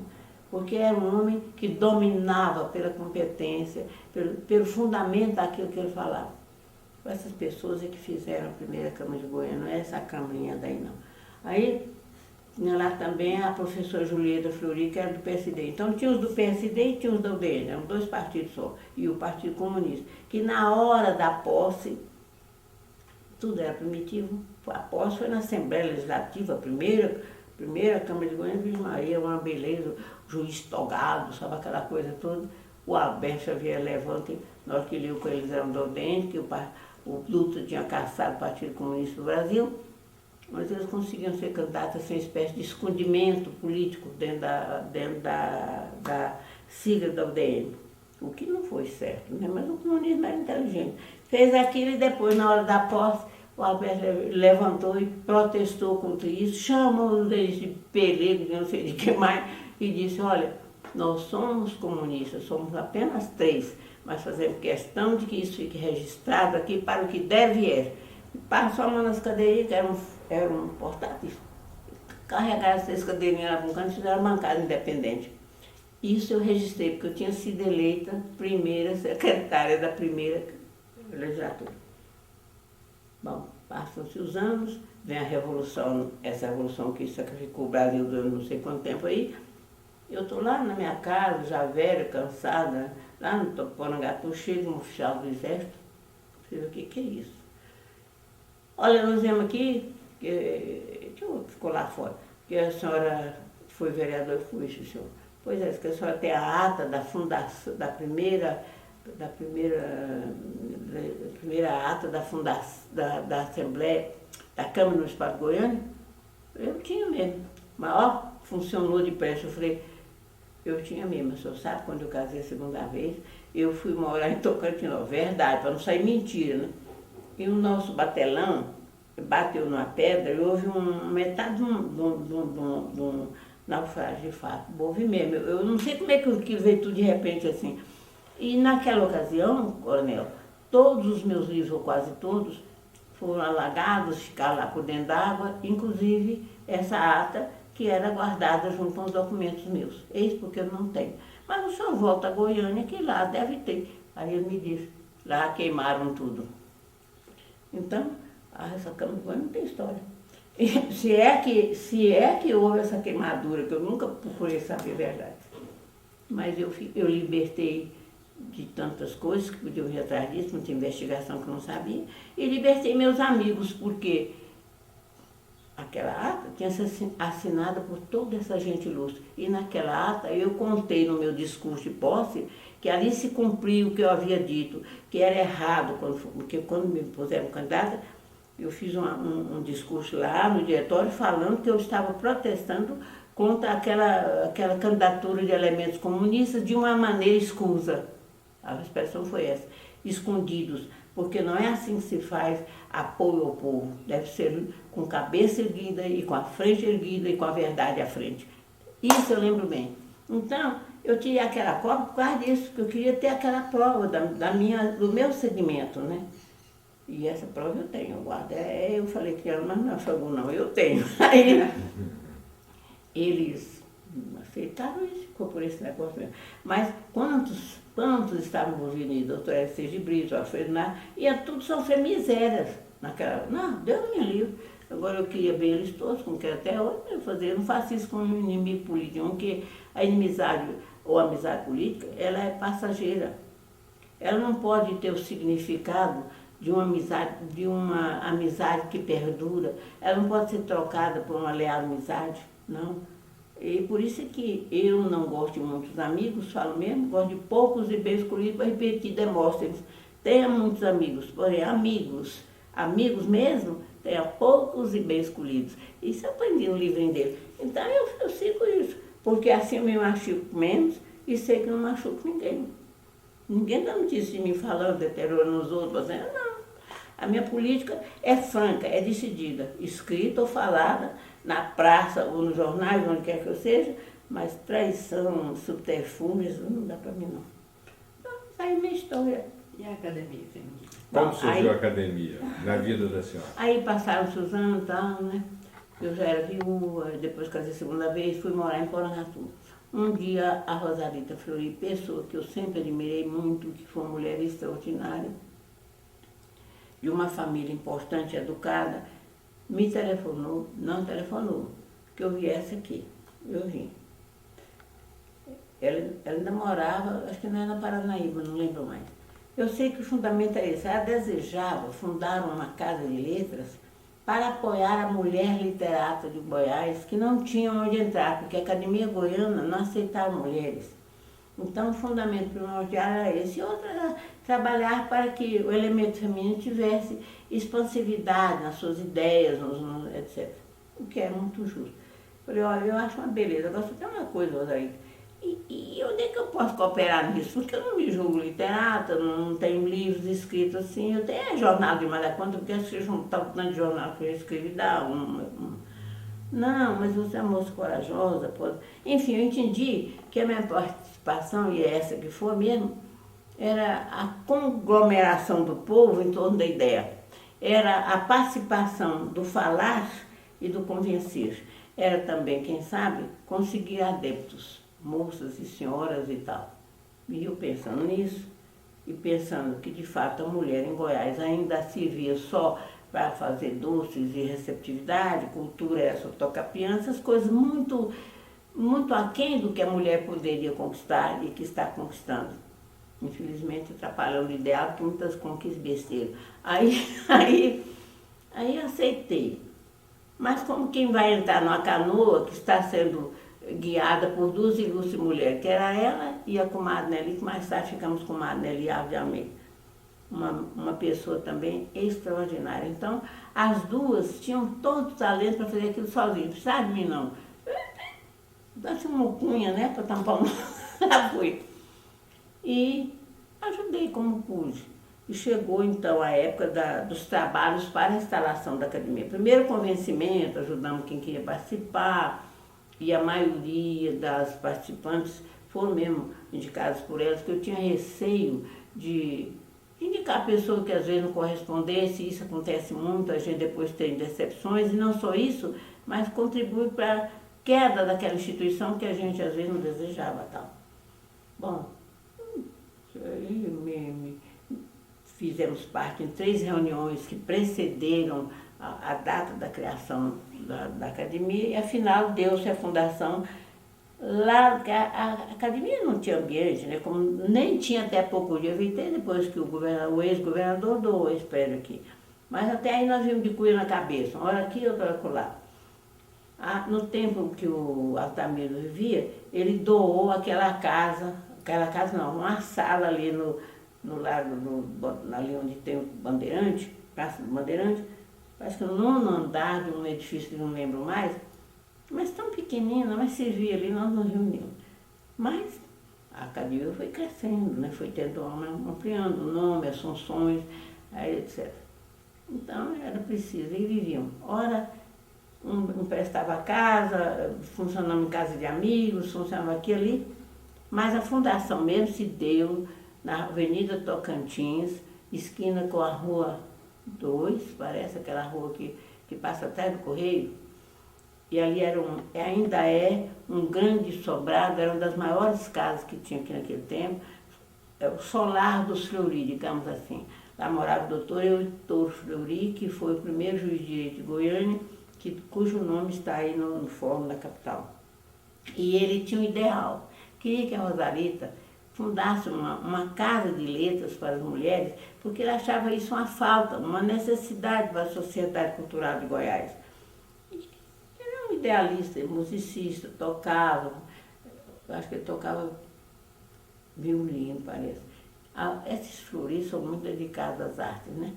Porque era um homem que dominava pela competência, pelo fundamento daquilo que ele falava. Essas pessoas é que fizeram a primeira Câmara de Goiânia, não é essa Câmarinha daí não. Aí tinha lá também a professora Julita Fleury, que era do PSD. Então tinha os do PSD e tinha os da UDN, eram 2 partidos só, e o Partido Comunista, que na hora da posse, tudo era primitivo. A posse foi na Assembleia Legislativa, a primeira Câmara de Goiânia, Virgem Maria, uma beleza, o juiz togado, sabe aquela coisa toda. O Alberto Xavier levanta, na hora que liu com eles eram do UDN, que o Dutra tinha caçado o Partido Comunista do Brasil, mas eles conseguiam ser candidatos a ser uma espécie de escondimento político dentro da sigla da UDN, o que não foi certo, né? Mas o comunismo era inteligente. Fez aquilo e depois, na hora da posse, o Alberto levantou e protestou contra isso, chamou eles de pelego, de não sei de que mais, e disse, olha, nós somos comunistas, somos apenas 3, mas fazemos questão de que isso fique registrado aqui para o que deve é. Passou a mão nas cadeirinhas, que eram portáteis, carregaram essas cadeirinhas lá para um canto e fizeram bancada independente. Isso eu registrei, porque eu tinha sido eleita primeira secretária da primeira legislatura. Bom, passam-se os anos, vem a Revolução, essa Revolução que sacrificou o Brasil durante não sei quanto tempo aí. Eu estou lá na minha casa, já velha, cansada, lá no Toporangatu, chega um oficial do Exército. Você vê o que é isso? Olha, nós viemos aqui, ficou lá fora, que a senhora foi vereadora, fui, senhor. Pois é, que a senhora tem a ata da fundação, da primeira ata da fundação, da Assembleia, da Câmara Municipal de Goiânia. Eu tinha mesmo, mas ó, funcionou depressa. Eu falei, eu tinha mesmo, o senhor sabe, quando eu casei a segunda vez, eu fui morar em Tocantinópolis, verdade, para não sair mentira, né? E o nosso batelão bateu numa pedra e houve metade de um naufrágio de fato. Houve mesmo. Eu não sei como é que veio tudo de repente assim. E naquela ocasião, coronel, todos os meus livros, ou quase todos, foram alagados, ficaram lá por dentro d'água, inclusive essa ata que era guardada junto com os documentos meus. Eis porque eu não tenho. Mas o senhor volta a Goiânia, que lá deve ter. Aí ele me disse, lá queimaram tudo. Então, essa Câmara de Goiânia não tem história. Se é que houve essa queimadura, que eu nunca procurei saber a verdade. Mas eu libertei de tantas coisas que podiam ir atrás disso, muita investigação que eu não sabia, e libertei meus amigos, porque aquela ata tinha sido assinada por toda essa gente ilustre. E naquela ata eu contei no meu discurso de posse que ali se cumpriu o que eu havia dito, que era errado, porque quando me puseram candidata, eu fiz um discurso lá no diretório falando que eu estava protestando contra aquela candidatura de elementos comunistas de uma maneira escusa. A expressão foi essa, escondidos, porque não é assim que se faz apoio ao povo. Deve ser com cabeça erguida e com a frente erguida e com a verdade à frente. Isso eu lembro bem. Então, eu tirei aquela cópia por causa disso, porque eu queria ter aquela prova do meu segmento, né? E essa prova eu tenho, eu guardo. Eu falei que ela, mas não é favor não, eu tenho. Aí eles aceitaram e ficou por esse negócio mesmo. Mas quantos estavam envolvidos aí? Doutor F.C. de Brito, Alfredo Nar, ia tudo sofrer misérias naquela. Não, Deus me livre. Agora eu queria ver eles todos, como que até hoje eu não faço isso com um inimigo político, porque a inimizade ou a amizade política, ela é passageira. Ela não pode ter o significado de uma amizade que perdura. Ela não pode ser trocada por uma leal amizade, não. E por isso é que eu não gosto de muitos amigos, falo mesmo, gosto de poucos e bem escolhidos para repetir, Demóstenes. Tenha muitos amigos, porém amigos mesmo, tenha poucos e bem escolhidos. Isso eu aprendi no livrinho dele. Então eu sigo isso, porque assim eu me machuco menos e sei que não machuco ninguém. Ninguém dá notícia de mim falando, deteriorando os outros, fazendo, não. A minha política é franca, é decidida, escrita ou falada, na praça ou nos jornais, onde quer que eu seja, mas traição, subterfúgios, não dá para mim não. Então, essa aí é minha história. E a academia feminina? Como surgiu a academia na vida da senhora? Aí passaram-se os anos e tal, né? Eu já era viúva, depois casei a segunda vez, fui morar em Porangatu. Um dia a Rosalita Fleury, pessoa que eu sempre admirei muito, que foi uma mulher extraordinária, de uma família importante, educada, me telefonou, não telefonou, que eu viesse aqui. Eu vim. Ela ainda morava, acho que não era na Paranaíba, não lembro mais. Eu sei que o fundamento é esse. Ela desejava fundar uma casa de letras para apoiar a mulher literata de Goiás, que não tinha onde entrar, porque a Academia Goiana não aceitava mulheres. Então, o fundamento primordial era esse. E outro era trabalhar para que o elemento feminino tivesse expansividade nas suas ideias, etc. O que é muito justo. Falei, olha, eu acho uma beleza. Agora, só tem uma coisa, Rosalita. E onde é que eu posso cooperar nisso? Porque eu não me julgo literata, não tenho livros escritos assim. Eu tenho jornal de mais da conta, porque se juntar o tanto de jornal que eu escrevi, dá Não, mas você é uma moça corajosa, pode... Enfim, eu entendi que a minha participação, e essa que foi mesmo, era a conglomeração do povo em torno da ideia. Era a participação do falar e do convencer. Era também, quem sabe, conseguir adeptos, moças e senhoras e tal. E eu pensando nisso, e pensando que, de fato, a mulher em Goiás ainda se via só para fazer doces e receptividade, cultura era só tocar piano, essas coisas muito, muito aquém do que a mulher poderia conquistar e que está conquistando. Infelizmente, atrapalhando o ideal, porque muitas conquistas besteiras. Aí eu aceitei. Mas como quem vai entrar numa canoa que está sendo guiada por duas ilustres mulheres, que era ela e a comadre Nelly, que mais tarde ficamos com a comadre Nelly Alves de Almeida. Uma pessoa também extraordinária. Então, as duas tinham todo o talento para fazer aquilo sozinhas. Não precisava de mim, não. Dá-se uma cunha, né, para tampar uma... Lá fui. E ajudei como pude. E chegou, então, a época dos trabalhos para a instalação da academia. Primeiro convencimento, ajudamos quem queria participar, e a maioria das participantes foram mesmo indicadas por elas, porque eu tinha receio de indicar a pessoa que às vezes não correspondesse, isso acontece muito, a gente depois tem decepções, e não só isso, mas contribui para a queda daquela instituição que a gente às vezes não desejava, tal. Bom, fizemos parte em 3 reuniões que precederam a data da criação da academia e afinal deu-se a fundação lá, a academia não tinha ambiente, né? Como nem tinha até pouco dia, evitei depois que o ex-governador doou, espero aqui. Mas até aí nós vimos de cuia na cabeça, uma hora aqui, outra lá. No tempo que o Altamiro vivia, ele doou aquela casa não, uma sala ali no lado, ali onde tem o Bandeirante, Praça do Bandeirante, parece que no 9º andar de um edifício que não lembro mais, mas tão pequenina, mas servia ali, nós nos reunimos. Mas a academia foi crescendo, né? Foi tendo, ampliando o nome, as funções, aí, etc. Então era preciso, e viviam. Ora, emprestava casa, funcionava em casa de amigos, funcionava aqui e ali, mas a fundação mesmo se deu na Avenida Tocantins, esquina com a Rua 2, parece aquela rua que passa até do Correio, e ali ainda é um grande sobrado, era uma das maiores casas que tinha aqui naquele tempo, é o solar dos Fleury, digamos assim. Lá morava o doutor Heitor Fleury, que foi o primeiro juiz de direito de Goiânia, cujo nome está aí no Fórum da Capital. E ele tinha um ideal, queria que a Rosarita fundasse uma casa de letras para as mulheres, porque ele achava isso uma falta, uma necessidade para a sociedade cultural de Goiás. Ele era um idealista, musicista, tocava, acho que ele tocava violino, parece. Esses Fleury são muito dedicados às artes, né?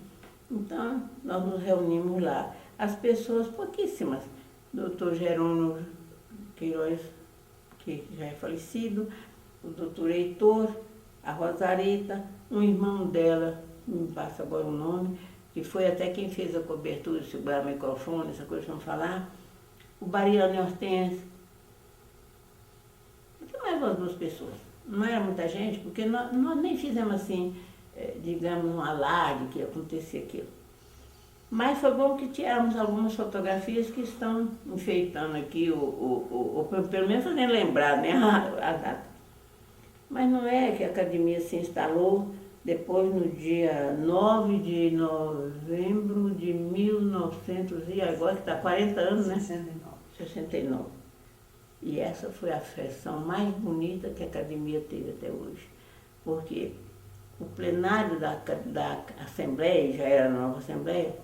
Então, nós nos reunimos lá. As pessoas, pouquíssimas, doutor Jerônimo Queiroz, que já é falecido, o doutor Heitor, a Rosarita, um irmão dela, não me passa agora o nome, que foi até quem fez a cobertura, segurar o microfone, essa coisa que vamos falar, o Bariano e Hortense. Então, mais umas 2 pessoas. Não era muita gente, porque nós nem fizemos assim, digamos, um alarde que ia acontecer aquilo. Mas foi bom que tiramos algumas fotografias que estão enfeitando aqui, ou pelo menos fazendo lembrar, né, a data. Mas não é que a academia se instalou depois no dia 9 de novembro de 1900, e agora que está 40 anos, né? 69. E essa foi a feição mais bonita que a academia teve até hoje. Porque o plenário da Assembleia, já era a nova Assembleia,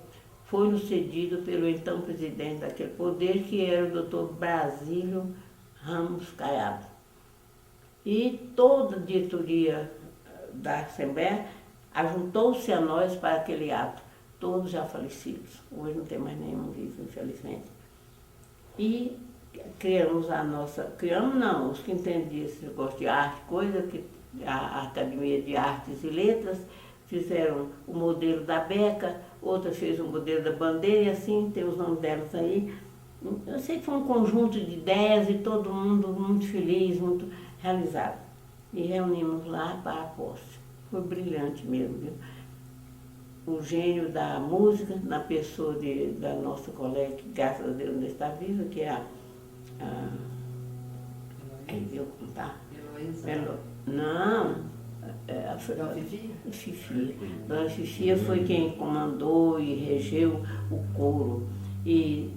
foi cedido pelo então presidente daquele poder, que era o doutor Brasílio Ramos Caiado. E toda a diretoria da Assembleia ajuntou-se a nós para aquele ato, todos já falecidos. Hoje não tem mais nenhum vivo, infelizmente. E criamos os que entendiam esse negócio de arte, coisa que a Academia de Artes e Letras fizeram o modelo da Beca, outra fez o modelo da bandeira, e assim tem os nomes delas aí. Eu sei que foi um conjunto de ideias e todo mundo muito feliz, muito realizado. E reunimos lá para a posse. Foi brilhante mesmo, viu? O gênio da música, na pessoa da nossa colega, que graças a Deus ainda está viva, que é eu contar? Não, Dona Fifi. Dona Fifi foi quem comandou e regeu o coro. E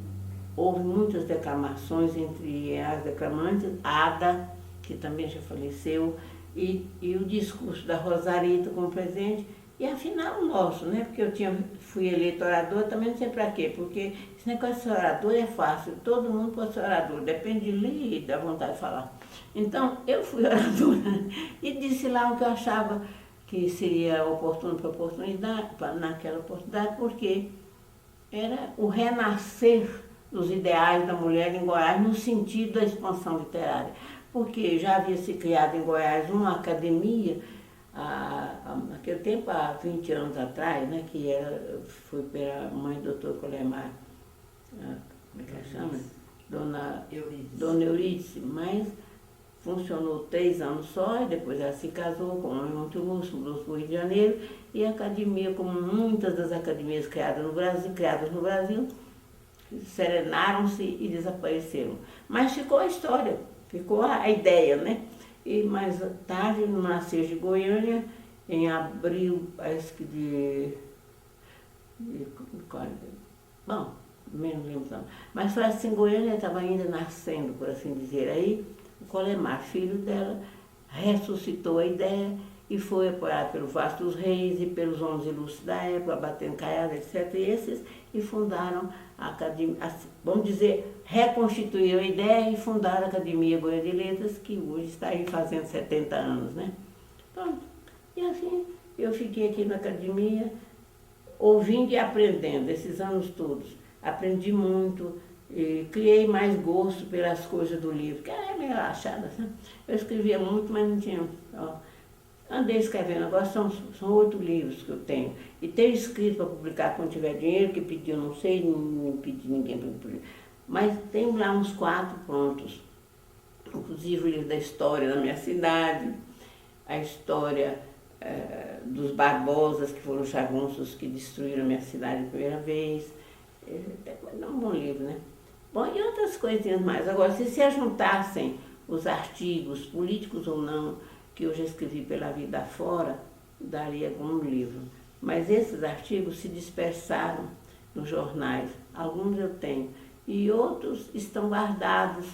houve muitas declamações, entre as declamantes, Ada, que também já faleceu, e o discurso da Rosarita como presidente, e afinal o nosso, né? Porque fui eleito orador, também não sei para quê, porque esse negócio de ser orador é fácil, todo mundo pode ser orador, depende de ler e da vontade de falar. Então, eu fui oradora e disse lá o que eu achava que seria oportuno naquela oportunidade, porque era o renascer dos ideais da mulher em Goiás no sentido da expansão literária. Porque já havia se criado em Goiás uma academia, naquele tempo, há 20 anos atrás, né, que foi pela mãe do Dr. Colemar, como é que ela chama? Dona Eurídice, mas funcionou 3 anos só, e depois ela se casou com um homem muito lúcido, no Rio de Janeiro, e a academia, como muitas das academias criadas no Brasil, serenaram-se e desapareceram. Mas ficou a história, ficou a ideia, né? E mais tarde, no Nascer de Goiânia, em abril, parece que bom, menos lembro não. Mas foi assim, Goiânia estava ainda nascendo, por assim dizer. Aí o Colemar, filho dela, ressuscitou a ideia e foi apoiado pelo Vasco dos Reis e pelos homens ilustres da época, Batendo Caiada, etc. E fundaram a Academia, vamos dizer, reconstituíram a ideia e fundaram a Academia Goiânia de Letras, que hoje está aí fazendo 70 anos, né? Pronto. E assim, eu fiquei aqui na academia, ouvindo e aprendendo esses anos todos. Aprendi muito, e criei mais gosto pelas coisas do livro, que era meio achada, sabe? Eu escrevia muito, mas não tinha... Ó, andei escrevendo, agora são 8 livros que eu tenho. E tenho escrito para publicar quando tiver dinheiro, que pediu, não sei, não pedi ninguém para publicar. Mas tenho lá uns 4 prontos. Inclusive o livro da história da minha cidade, a história dos Barbosas, que foram os jagunços que destruíram a minha cidade a primeira vez. É um bom livro, né? Bom, e outras coisinhas mais. Agora, se ajuntassem os artigos, políticos ou não, que eu já escrevi pela vida afora, daria algum livro. Mas esses artigos se dispersaram nos jornais. Alguns eu tenho. E outros estão guardados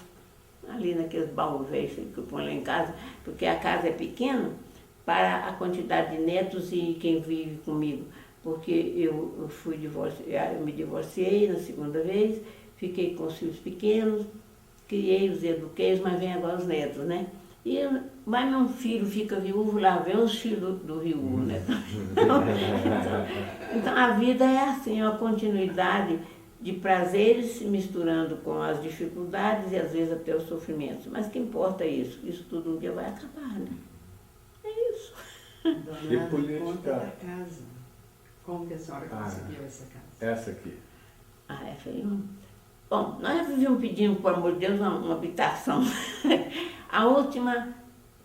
ali naqueles baús velhos que eu ponho lá em casa, porque a casa é pequena para a quantidade de netos e quem vive comigo. Porque eu me divorciei na segunda vez, fiquei com os filhos pequenos, criei, os eduquei, mas vem agora os netos, né? Mas meu filho fica viúvo, lá vem os filhos do viúvo, né? Então a vida é assim, é uma continuidade de prazeres se misturando com as dificuldades e às vezes até os sofrimentos. Mas que importa isso? Isso tudo um dia vai acabar, né? É isso. E política? Da casa. Como que a senhora conseguiu essa casa? Essa aqui. Essa aí não. Bom, nós já vivíamos pedindo, por amor de Deus, uma habitação. A última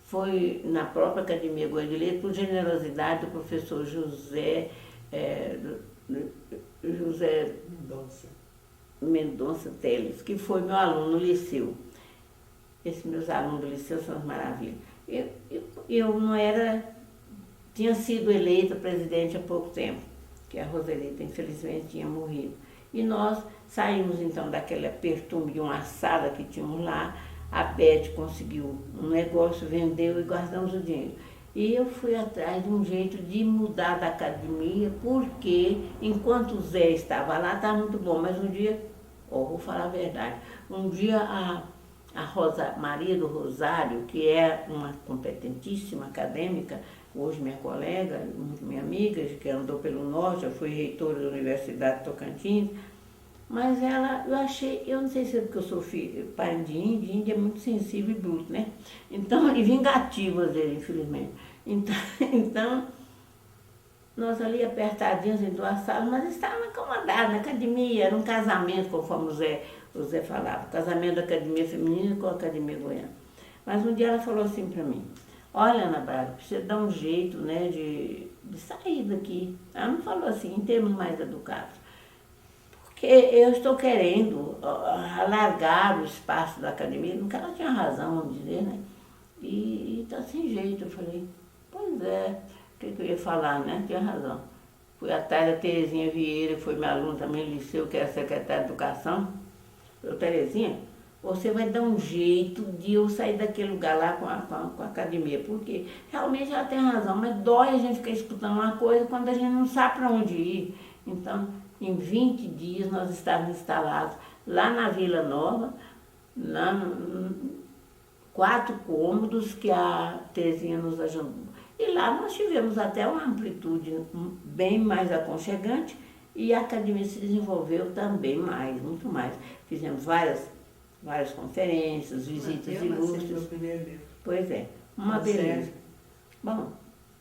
foi na própria Academia Goiânia de Letras, por generosidade do professor José Mendonça Teles, que foi meu aluno no liceu. Esses meus alunos do liceu são as maravilhas. Eu não era... Tinha sido eleita presidente há pouco tempo, que a Roselita, infelizmente, tinha morrido. E nós saímos, então, daquele apertume de uma sala que tínhamos lá. A Beth conseguiu um negócio, vendeu e guardamos o dinheiro. E eu fui atrás de um jeito de mudar da academia, porque enquanto o Zé estava lá, estava muito bom. Mas um dia, vou falar a verdade, um dia a Rosa Maria do Rosário, que é uma competentíssima acadêmica, hoje minha colega, minha amiga, que andou pelo norte, eu fui reitora da Universidade de Tocantins, mas ela, eu não sei se é porque eu sou pai de índio é muito sensível e bruto, né? Então, e vingativo às vezes, infelizmente. Então, nós ali apertadinhos em 2 salas, mas estávamos acomodados na academia, era um casamento, conforme o Zé falava, casamento da Academia Feminina com a Academia Goiana. Mas um dia ela falou assim para mim, olha, Ana Braga, precisa dar um jeito, né, de sair daqui. Ela não falou assim, em termos mais educados. Porque eu estou querendo alargar o espaço da academia, no que ela tinha razão, vamos dizer, né? E está sem jeito. Eu falei, pois é, o que eu ia falar, né? Tinha razão. Fui atrás da Terezinha Vieira, que foi minha aluna também no liceu, que era secretária de Educação. Eu, Terezinha, você vai dar um jeito de eu sair daquele lugar lá com a academia, porque realmente ela tem razão, mas dói a gente ficar escutando uma coisa quando a gente não sabe para onde ir. Então, em 20 dias nós estávamos instalados lá na Vila Nova, 4 cômodos que a Terezinha nos ajudou. E lá nós tivemos até uma amplitude bem mais aconchegante e a academia se desenvolveu também mais, muito mais. Fizemos várias conferências, visitas ilustres. Pois é, uma beleza. Bom,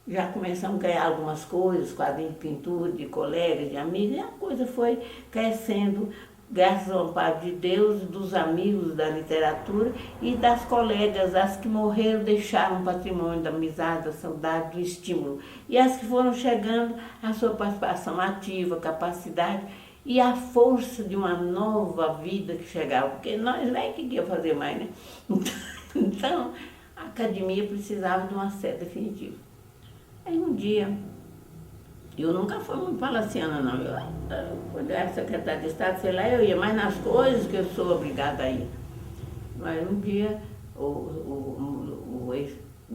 já começamos a ganhar algumas coisas, quadrinhos de pintura, de colegas, de amigos, e a coisa foi crescendo, graças ao amparo de Deus, dos amigos da literatura e das colegas, as que morreram deixaram um patrimônio da amizade, da saudade, do estímulo. E as que foram chegando, a sua participação ativa, capacidade e a força de uma nova vida que chegava, porque nós nem queríamos fazer mais, né? Então, a academia precisava de uma sede definitiva. Aí um dia, Eu nunca fui muito palaciana, não. Quando eu era secretária de Estado, sei lá, eu ia mais nas coisas que eu sou obrigada a ir. Mas um dia, o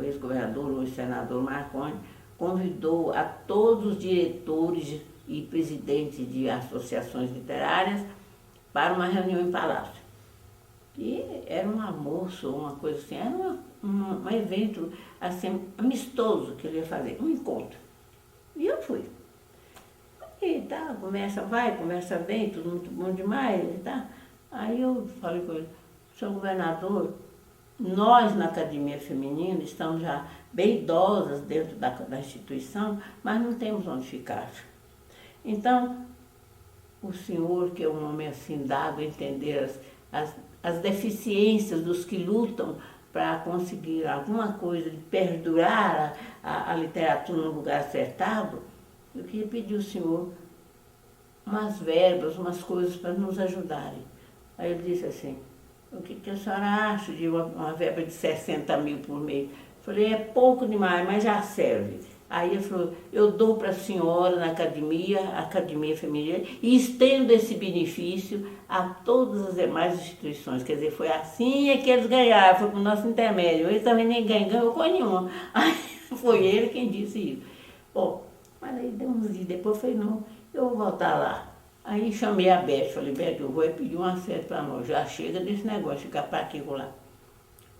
ex-governador, o ex-senador Marconi, convidou a todos os diretores e presidentes de associações literárias para uma reunião em Palácio. E era um almoço, uma coisa assim, era um evento assim, amistoso que ele ia fazer, um encontro. E eu fui. E tá, conversa vai, conversa vem, tudo muito bom demais, tá? Aí eu falei com ele, senhor governador, nós na Academia Feminina estamos já bem idosas dentro da instituição, mas não temos onde ficar. Então, o senhor, que é um homem assim dado a entender as deficiências dos que lutam para conseguir alguma coisa de perdurar a literatura no lugar acertado, eu queria pedir ao senhor umas verbas, umas coisas para nos ajudarem. Aí ele disse assim, o que a senhora acha de uma verba de 60 mil por mês? Eu falei, é pouco demais, mas já serve. Aí ele falou, eu dou para a senhora na Academia Feminina, e estendo esse benefício a todas as demais instituições. Quer dizer, foi assim que eles ganharam, foi para o nosso intermédio. Eles também nem ganhou com nenhuma. Aí foi ele quem disse isso. Bom, mas aí deu uns dias depois, eu falei, não, eu vou voltar lá. Aí chamei a Beth, falei, Beth, eu vou pedir uma festa para nós, já chega desse negócio, ficar para aqui lá.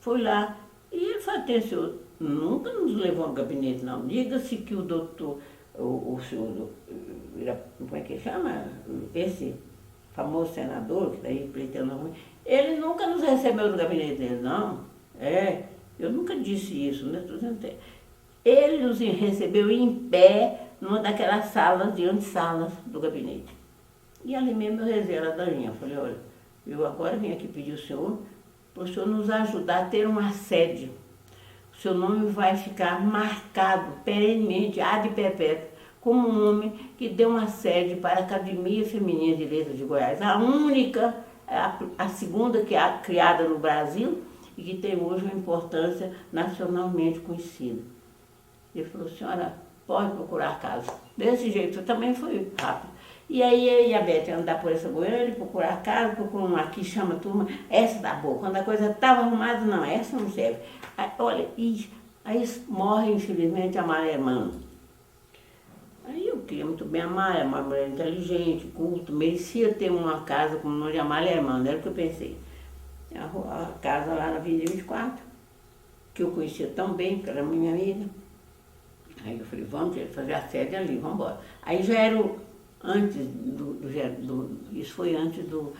Fui lá, e ele falou, senhor, nunca nos levou no gabinete, não. Diga-se que o doutor, o senhor, como é que chama? Esse famoso senador, que está aí pleiteando ruim, ele nunca nos recebeu no gabinete dele, não. Eu nunca disse isso, né? Ele nos recebeu em pé numa daquelas salas, de antessalas do gabinete. E ali mesmo eu rezei a ladainha. Falei, olha, eu agora vim aqui pedir ao senhor, para o senhor nos ajudar a ter uma sede. O seu nome vai ficar marcado perenemente, ad perpétuo, como um homem que deu uma sede para a Academia Feminina de Letras de Goiás. A única, a segunda que é criada no Brasil e que tem hoje uma importância nacionalmente conhecida. Ele falou, senhora, pode procurar casa. Desse jeito também foi rápido. E aí eu e a Beth andar por essa Goiânia, ele procurar casa, procura uma aqui, chama a turma, essa dá boa. Quando a coisa estava arrumada, não, essa não serve. Aí, olha, aí morre, infelizmente, a Maria Hermana. Aí eu queria muito bem a Maria, uma mulher inteligente, culta, merecia ter uma casa com o nome de Amália Hermana, era o que eu pensei. A casa lá na Avenida 24, que eu conhecia tão bem, porque era minha amiga. Aí eu falei, vamos fazer a sede ali, vamos embora. Aí já era antes isso foi antes do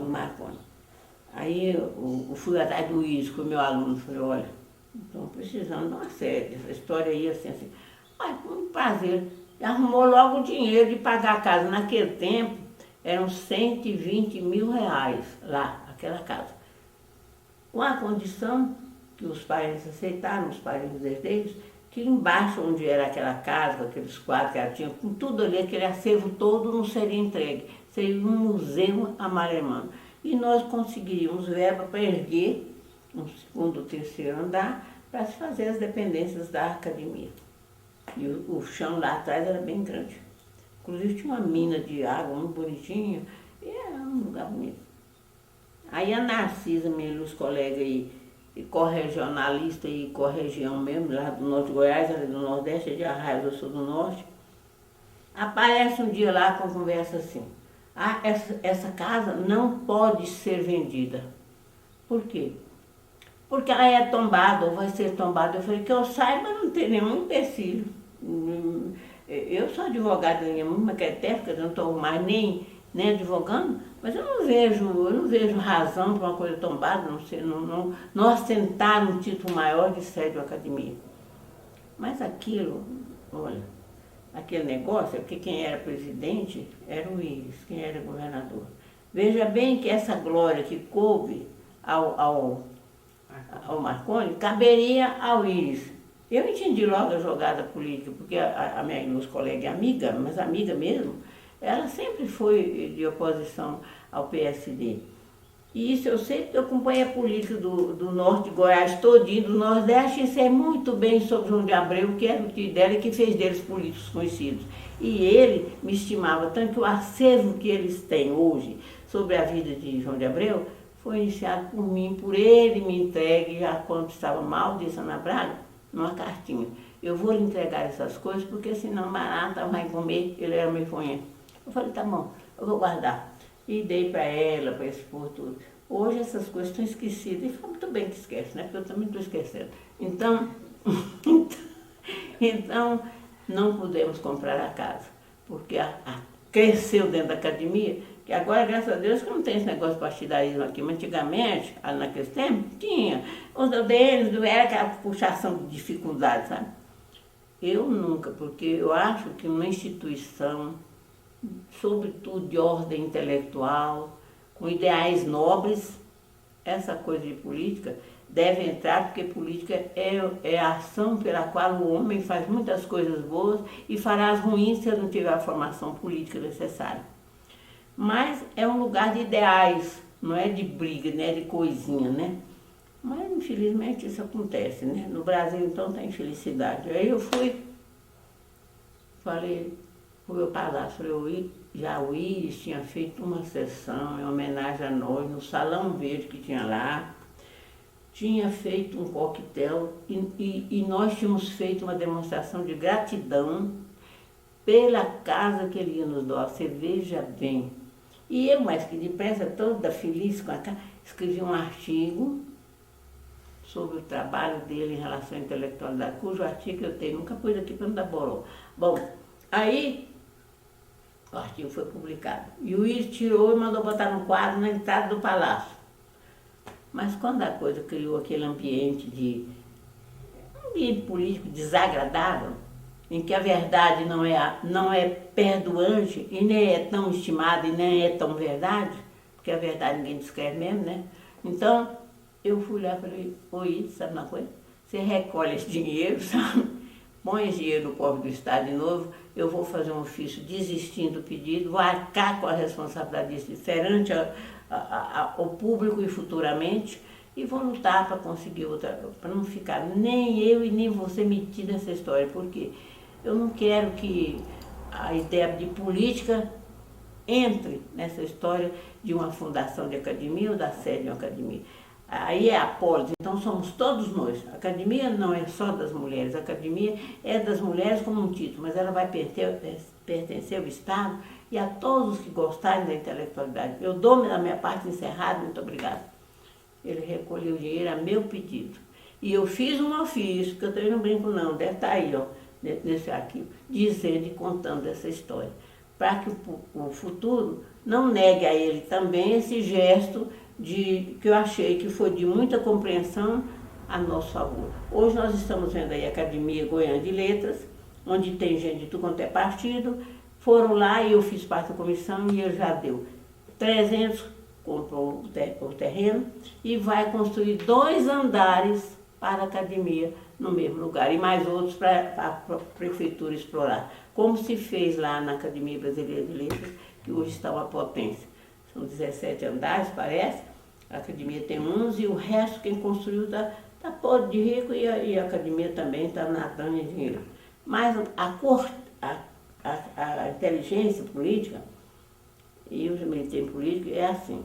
Marconi. Aí eu fui atrás do Iris, que foi meu aluno, falei, olha, estão precisando de uma sede, essa história aí assim. Ai, com um prazer. E arrumou logo o dinheiro de pagar a casa. Naquele tempo, eram 120 mil reais lá, aquela casa. Com a condição que os parentes aceitaram, os parentes herdeiros, que embaixo onde era aquela casa, com aqueles quadros que ela tinha, com tudo ali, aquele acervo todo não seria entregue. Seria um museu Amália Hermana. E nós conseguiríamos verba para erguer um segundo ou terceiro andar para se fazer as dependências da academia. E o chão lá atrás era bem grande. Inclusive tinha uma mina de água muito bonitinha, e era um lugar bonito. Aí a Narcisa, minha ilustre colega aí, e corregionalista e corregião mesmo, lá do norte de Goiás, ali do Nordeste, de Arraias, eu sou do Norte, aparece um dia lá com conversa assim, essa casa não pode ser vendida. Por quê? Porque ela é tombada, ou vai ser tombada. Eu falei, que eu saiba, não tem nenhum empecilho. Eu sou advogada da minha mãe, maquetéfica, eu não estou mais nem advogando, mas eu não vejo razão para uma coisa tombada, não assentar um título maior de sede da academia. Mas aquilo, olha, aquele negócio, é porque quem era presidente era o Iris, quem era governador. Veja bem que essa glória que coube ao Marconi caberia ao Iris. Eu entendi logo a jogada política, porque a minha ilustre colega é amiga, mas amiga mesmo, ela sempre foi de oposição ao PSD. E isso eu sei porque eu acompanhei a política do norte de Goiás todinho, do Nordeste, e sei muito bem sobre João de Abreu, que era o tio dela e que fez deles políticos conhecidos. E ele me estimava tanto que o acervo que eles têm hoje sobre a vida de João de Abreu foi iniciado por mim, por ele me entregue, já quando estava mal, disse Ana Braga, numa cartinha. Eu vou lhe entregar essas coisas, porque senão barata vai comer, ele era meio fonhento. Eu falei, tá bom, eu vou guardar. E dei para ela, para expor tudo. Hoje essas coisas estão esquecidas, e foi muito bem que esquece, né? Porque eu também estou esquecendo. Então, não pudemos comprar a casa, porque cresceu dentro da academia, que agora, graças a Deus, que não tem esse negócio de partidarismo aqui, mas antigamente, naqueles tempos, tinha. Os deles era aquela puxação de dificuldade, sabe? Eu nunca, porque eu acho que uma instituição, sobretudo de ordem intelectual, com ideais nobres, essa coisa de política deve entrar, porque política é a ação pela qual o homem faz muitas coisas boas e fará as ruins se ele não tiver a formação política necessária. Mas é um lugar de ideais, não é de briga, né, de coisinha, né? Mas, infelizmente, isso acontece, né? No Brasil, então, tem infelicidade. Aí eu falei pro meu palácio, o Iris tinha feito uma sessão em homenagem a nós, no Salão Verde que tinha lá, tinha feito um coquetel e nós tínhamos feito uma demonstração de gratidão pela casa que ele ia nos dar. Você veja bem. E eu, mais que depressa, toda feliz com a casa, escrevi um artigo sobre o trabalho dele em relação à intelectualidade, cujo artigo eu tenho, nunca pus aqui para não dar boró. Bom, aí o artigo foi publicado. E o Iris tirou e mandou botar no quadro na entrada do palácio. Mas quando a coisa criou aquele ambiente político desagradável, em que a verdade não é perdoante e nem é tão estimada e nem é tão verdade, porque a verdade ninguém descreve mesmo, né? Então, eu fui lá e falei, oi, sabe uma coisa? Você recolhe esse dinheiro, sabe? Põe esse dinheiro no cofre do Estado de novo, eu vou fazer um ofício desistindo do pedido, vou arcar com a responsabilidade disso perante ao público e futuramente, e vou lutar para conseguir outra, para não ficar nem eu e nem você metido nessa história, porque eu não quero que a ideia de política entre nessa história de uma fundação de academia ou da sede de uma academia. Aí é a polis, então somos todos nós. A academia não é só das mulheres, a academia é das mulheres como um título, mas ela vai pertencer ao Estado e a todos os que gostarem da intelectualidade. Eu dou a minha parte encerrada, muito obrigada. Ele recolheu o dinheiro a meu pedido. E eu fiz um ofício, que eu também não brinco não, deve estar aí, ó, nesse arquivo, dizendo e contando essa história, para que o futuro não negue a ele também esse gesto que eu achei que foi de muita compreensão a nosso favor. Hoje nós estamos vendo aí a Academia Goiana de Letras, onde tem gente de tudo quanto é partido, foram lá e eu fiz parte da comissão e ele já deu 300, comprou o terreno e vai construir 2 andares para a academia no mesmo lugar e mais outros para a prefeitura explorar, como se fez lá na Academia Brasileira de Letras, que hoje está uma potência. São 17 andares, parece, a academia tem 11 e o resto quem construiu está podre de rico e a academia também está nadando em dinheiro. Mas a inteligência política e os militares políticos é assim.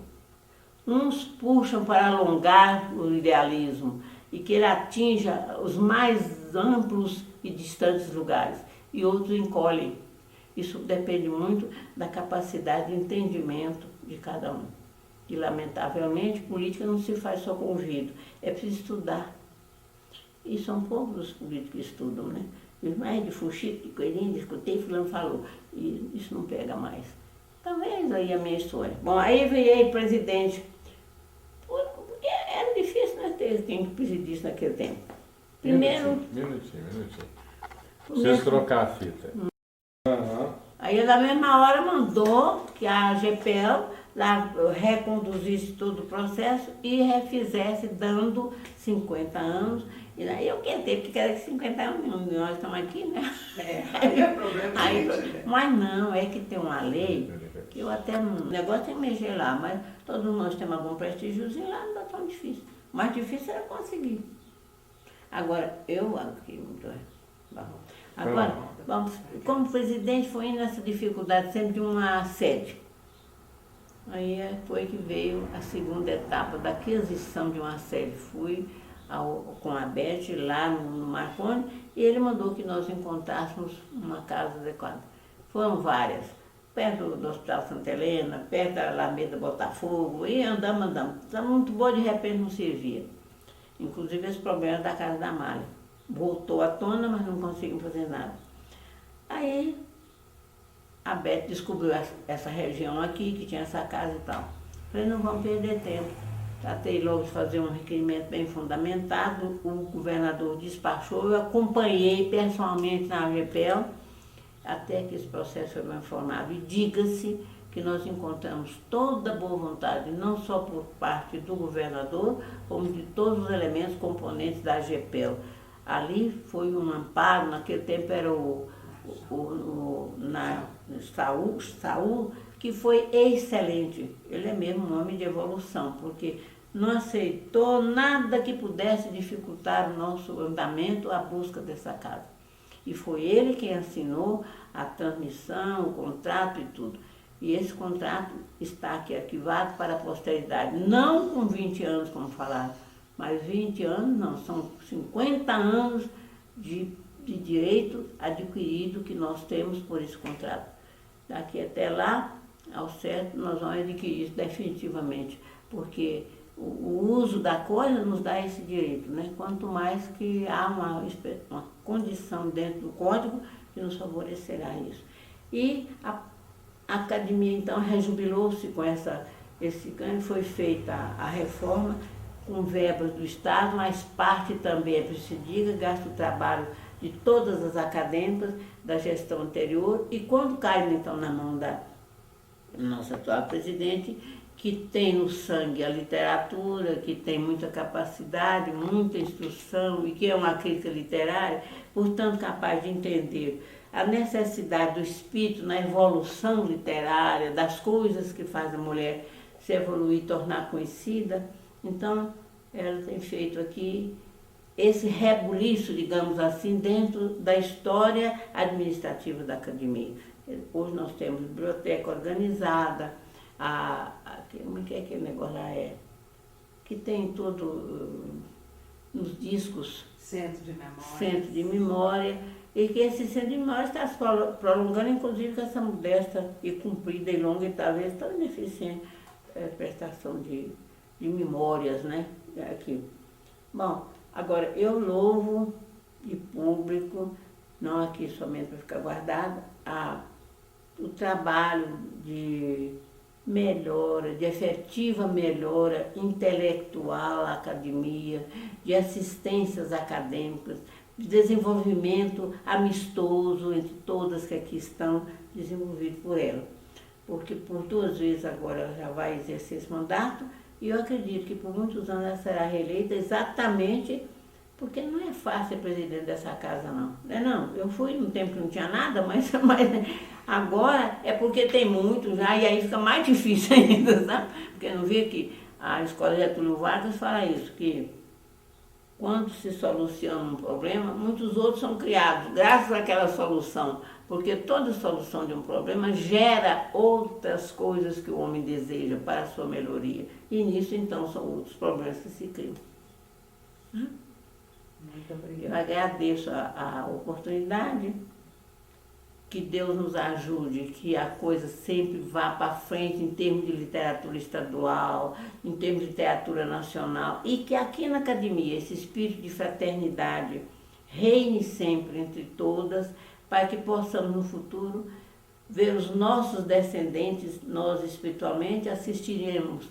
Uns puxam para alongar o idealismo e que ele atinja os mais amplos e distantes lugares, e outros encolhem. Isso depende muito da capacidade de entendimento de cada um. E, lamentavelmente, política não se faz só com o ouvido, é preciso estudar. E são poucos os políticos que estudam, né? Os mais de fuxico, de coelhinho, escutei, fulano falou, e isso não pega mais. Talvez aí a minha história. Bom, aí veio presidente. Porque era difícil, né, ter quem presidisse naquele tempo. Primeiro... Minutinho. Preciso trocar a fita. Aí, na mesma hora, mandou que a GPL lá reconduzisse todo o processo e refizesse, dando 50 anos. E daí eu quentei, porque era 50 anos, nós estamos aqui, né? Aí é problema. Mas não, é que tem uma lei que eu até não... O negócio é mexer lá, mas todos nós temos algum prestígiozinho lá, não é tão difícil. O mais difícil era conseguir. Agora, eu aqui, agora, vamos, como presidente, foi nessa dificuldade sempre de uma sede. Aí foi que veio a segunda etapa da aquisição de uma sede. Fui com a Beth lá no Marconi e ele mandou que nós encontrássemos uma casa adequada. Foram várias, perto do Hospital Santa Helena, perto da Alameda Botafogo, e andamos. Estava muito boa, de repente não servia. Inclusive esse problema da Casa da Malha. Voltou à tona, mas não conseguimos fazer nada. Aí a Beth descobriu essa região aqui, que tinha essa casa e tal. Falei, não vamos perder tempo. Tratei logo de fazer um requerimento bem fundamentado, o governador despachou, eu acompanhei pessoalmente na AGPEL, até que esse processo foi bem informado. E diga-se que nós encontramos toda a boa vontade, não só por parte do governador, como de todos os elementos componentes da AGPEL. Ali foi um amparo, naquele tempo era Saul, que foi excelente. Ele é mesmo um homem de evolução, porque não aceitou nada que pudesse dificultar o nosso andamento, a busca dessa casa. E foi ele quem assinou a transmissão, o contrato e tudo. E esse contrato está aqui arquivado para a posteridade, não com 20 anos, como falaram, mas 20 anos não, são 50 anos de direito adquirido que nós temos por esse contrato. Daqui até lá, ao certo, nós vamos adquirir isso definitivamente, porque o uso da coisa nos dá esse direito, né? Quanto mais que há uma condição dentro do código que nos favorecerá isso. E a academia, então, rejubilou-se com esse ganho, foi feita a reforma com verbas do Estado, mas parte também, é preciso se diga, gasta o trabalho de todas as acadêmicas da gestão anterior, e quando cai, então, na mão da nossa atual presidente, que tem no sangue a literatura, que tem muita capacidade, muita instrução, e que é uma crítica literária, portanto, capaz de entender a necessidade do espírito na evolução literária, das coisas que fazem a mulher se evoluir e tornar conhecida. Então, ela tem feito aqui esse rebuliço, digamos assim, dentro da história administrativa da academia. Hoje nós temos biblioteca organizada, como é que é aquele negócio lá? Que tem tudo nos discos. Centro de memória. Centro de memória. E que esse centro de memória está se prolongando, inclusive com essa modesta e comprida e longa e talvez tão ineficiente prestação de memórias, né? Aqui. Bom, agora eu louvo de público, não aqui somente para ficar guardado, o trabalho de melhora, de efetiva melhora intelectual à academia, de assistências acadêmicas, de desenvolvimento amistoso entre todas que aqui estão, desenvolvido por ela. Porque por 2 vezes agora ela já vai exercer esse mandato, e eu acredito que por muitos anos ela será reeleita exatamente porque não é fácil ser presidente dessa casa, não. Não, eu fui num tempo que não tinha nada, mas agora é porque tem muito já, e aí fica mais difícil ainda, sabe? Porque não vê que a Escola Getúlio Vargas fala isso, que quando se soluciona um problema, muitos outros são criados graças àquela solução, porque toda solução de um problema gera outras coisas que o homem deseja para a sua melhoria. E nisso, então, são outros problemas que se criam. Muito obrigada. Eu agradeço a oportunidade, que Deus nos ajude, que a coisa sempre vá para frente em termos de literatura estadual, em termos de literatura nacional, e que aqui na academia esse espírito de fraternidade reine sempre entre todas, para que possamos no futuro ver os nossos descendentes, nós espiritualmente, assistiremos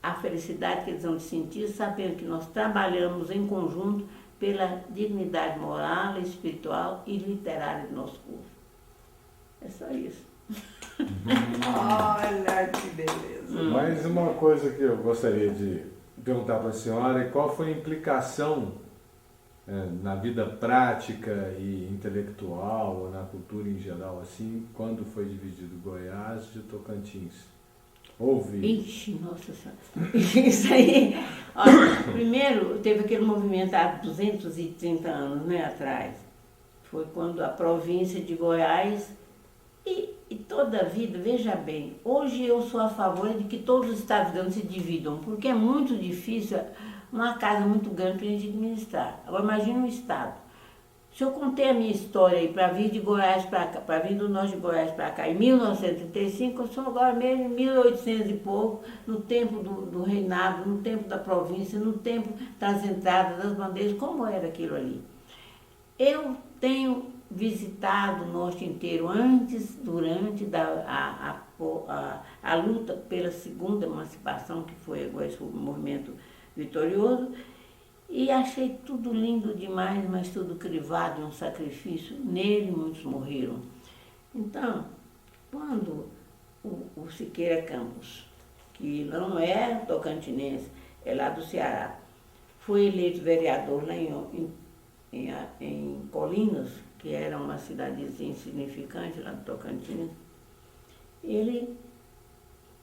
à felicidade que eles vão sentir, sabendo que nós trabalhamos em conjunto pela dignidade moral, espiritual e literária do nosso povo. É só isso. Olha que beleza. Mais uma coisa que eu gostaria de perguntar para a senhora é qual foi a implicação na vida prática e intelectual, ou na cultura em geral, assim, quando foi dividido Goiás de Tocantins? Houve? Ixi, nossa senhora. Isso aí. Olha, primeiro, teve aquele movimento há 230 anos, né, atrás. Foi quando a província de Goiás e toda a vida, veja bem, hoje eu sou a favor de que todos os estados grandes se dividam, porque é muito difícil, uma casa muito grande para a gente administrar. Agora imagine um estado. Se eu contei a minha história aí para vir de Goiás para cá, para vir do norte de Goiás para cá, em 1935, eu sou agora mesmo em 1800 e pouco, no tempo do reinado, no tempo da província, no tempo das entradas, das bandeiras, como era aquilo ali. Eu tenho visitado o norte inteiro antes, durante a luta pela segunda emancipação, que foi esse movimento vitorioso, e achei tudo lindo demais, mas tudo crivado em um sacrifício. Nele muitos morreram. Então, quando o Siqueira Campos, que não é tocantinense, é lá do Ceará, foi eleito vereador lá em Colinas, que era uma cidadezinha insignificante lá do Tocantins, ele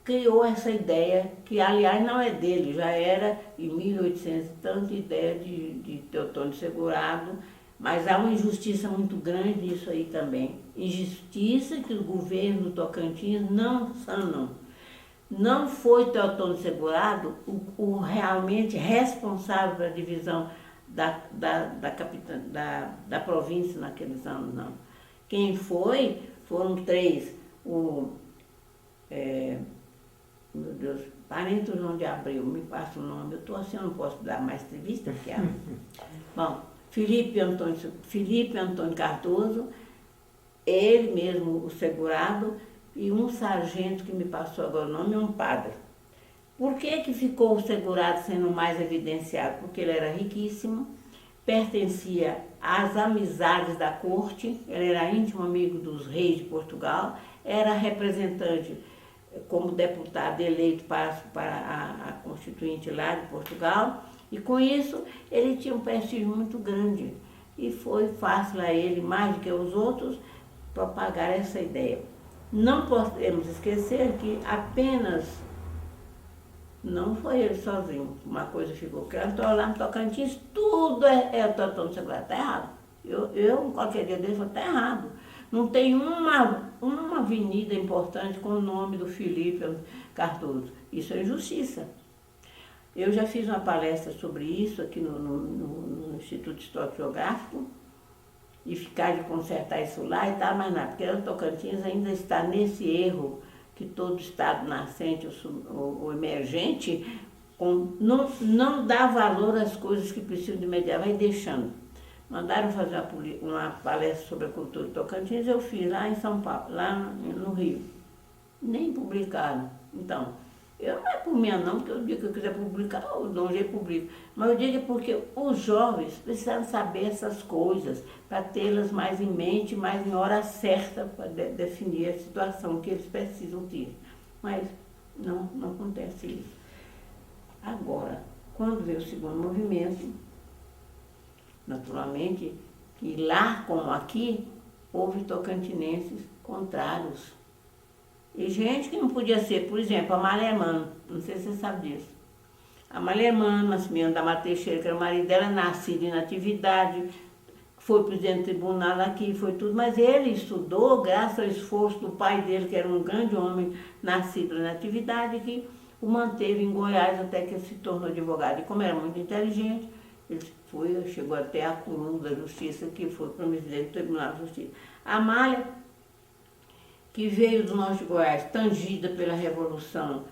criou essa ideia, que aliás não é dele, já era em 1800 e tanto ideia de Teotônio Segurado, mas há uma injustiça muito grande nisso aí também. Injustiça que os governos do Tocantins não sanam. Não foi Teotônio Segurado o realmente responsável pela divisão da província naqueles anos, não. Quem foi, foram três, meu Deus, parente do João de Abreu, me passa o nome, eu estou assim, eu não posso dar mais entrevista, porque bom, Felipe Antônio Cardoso, ele mesmo, o segurado, e um sargento que me passou agora o nome, um padre. Por que ficou o segurado sendo mais evidenciado? Porque ele era riquíssimo, pertencia às amizades da corte, ele era íntimo amigo dos reis de Portugal, era representante como deputado eleito para a Constituinte lá de Portugal, e com isso ele tinha um prestígio muito grande. E foi fácil a ele, mais do que os outros, propagar essa ideia. Não podemos esquecer que apenas não foi ele sozinho. Uma coisa ficou clara, lá no Tocantins, tudo é Teotônio Segurado. Está errado. Eu, qualquer dia dele, falei, está errado. Não tem uma avenida importante com o nome do Felipe Cardoso. Isso é injustiça. Eu já fiz uma palestra sobre isso aqui no Instituto Histórico Geográfico, e ficar de consertar isso lá e tal, mas nada, porque o Tocantins ainda está nesse erro que todo estado nascente ou emergente não dá valor às coisas que precisam de imediato, vai deixando. Mandaram fazer uma palestra sobre a cultura do Tocantins, eu fiz lá em São Paulo, lá no Rio. Nem publicaram. Então, não é por mim não, porque o dia que eu quiser publicar, eu dou um jeito publico. Mas eu digo porque os jovens precisam saber essas coisas, para tê-las mais em mente, mais em hora certa, para definir a situação que eles precisam ter. Mas não acontece isso. Agora, quando veio o segundo movimento, naturalmente, que lá como aqui, houve tocantinenses contrários. E gente que não podia ser, por exemplo, a Malemano, não sei se você sabe disso. A Malemano, Nascimento da Mata Teixeira, que era o marido dela, nascido em Natividade, foi presidente do tribunal aqui, foi tudo, mas ele estudou graças ao esforço do pai dele, que era um grande homem, nascido em Natividade, que o manteve em Goiás até que ele se tornou advogado. E como era muito inteligente, ele chegou até a coluna da justiça, que foi presidente do Tribunal de Justiça. A Amália, que veio do norte de Goiás, tangida pela revolução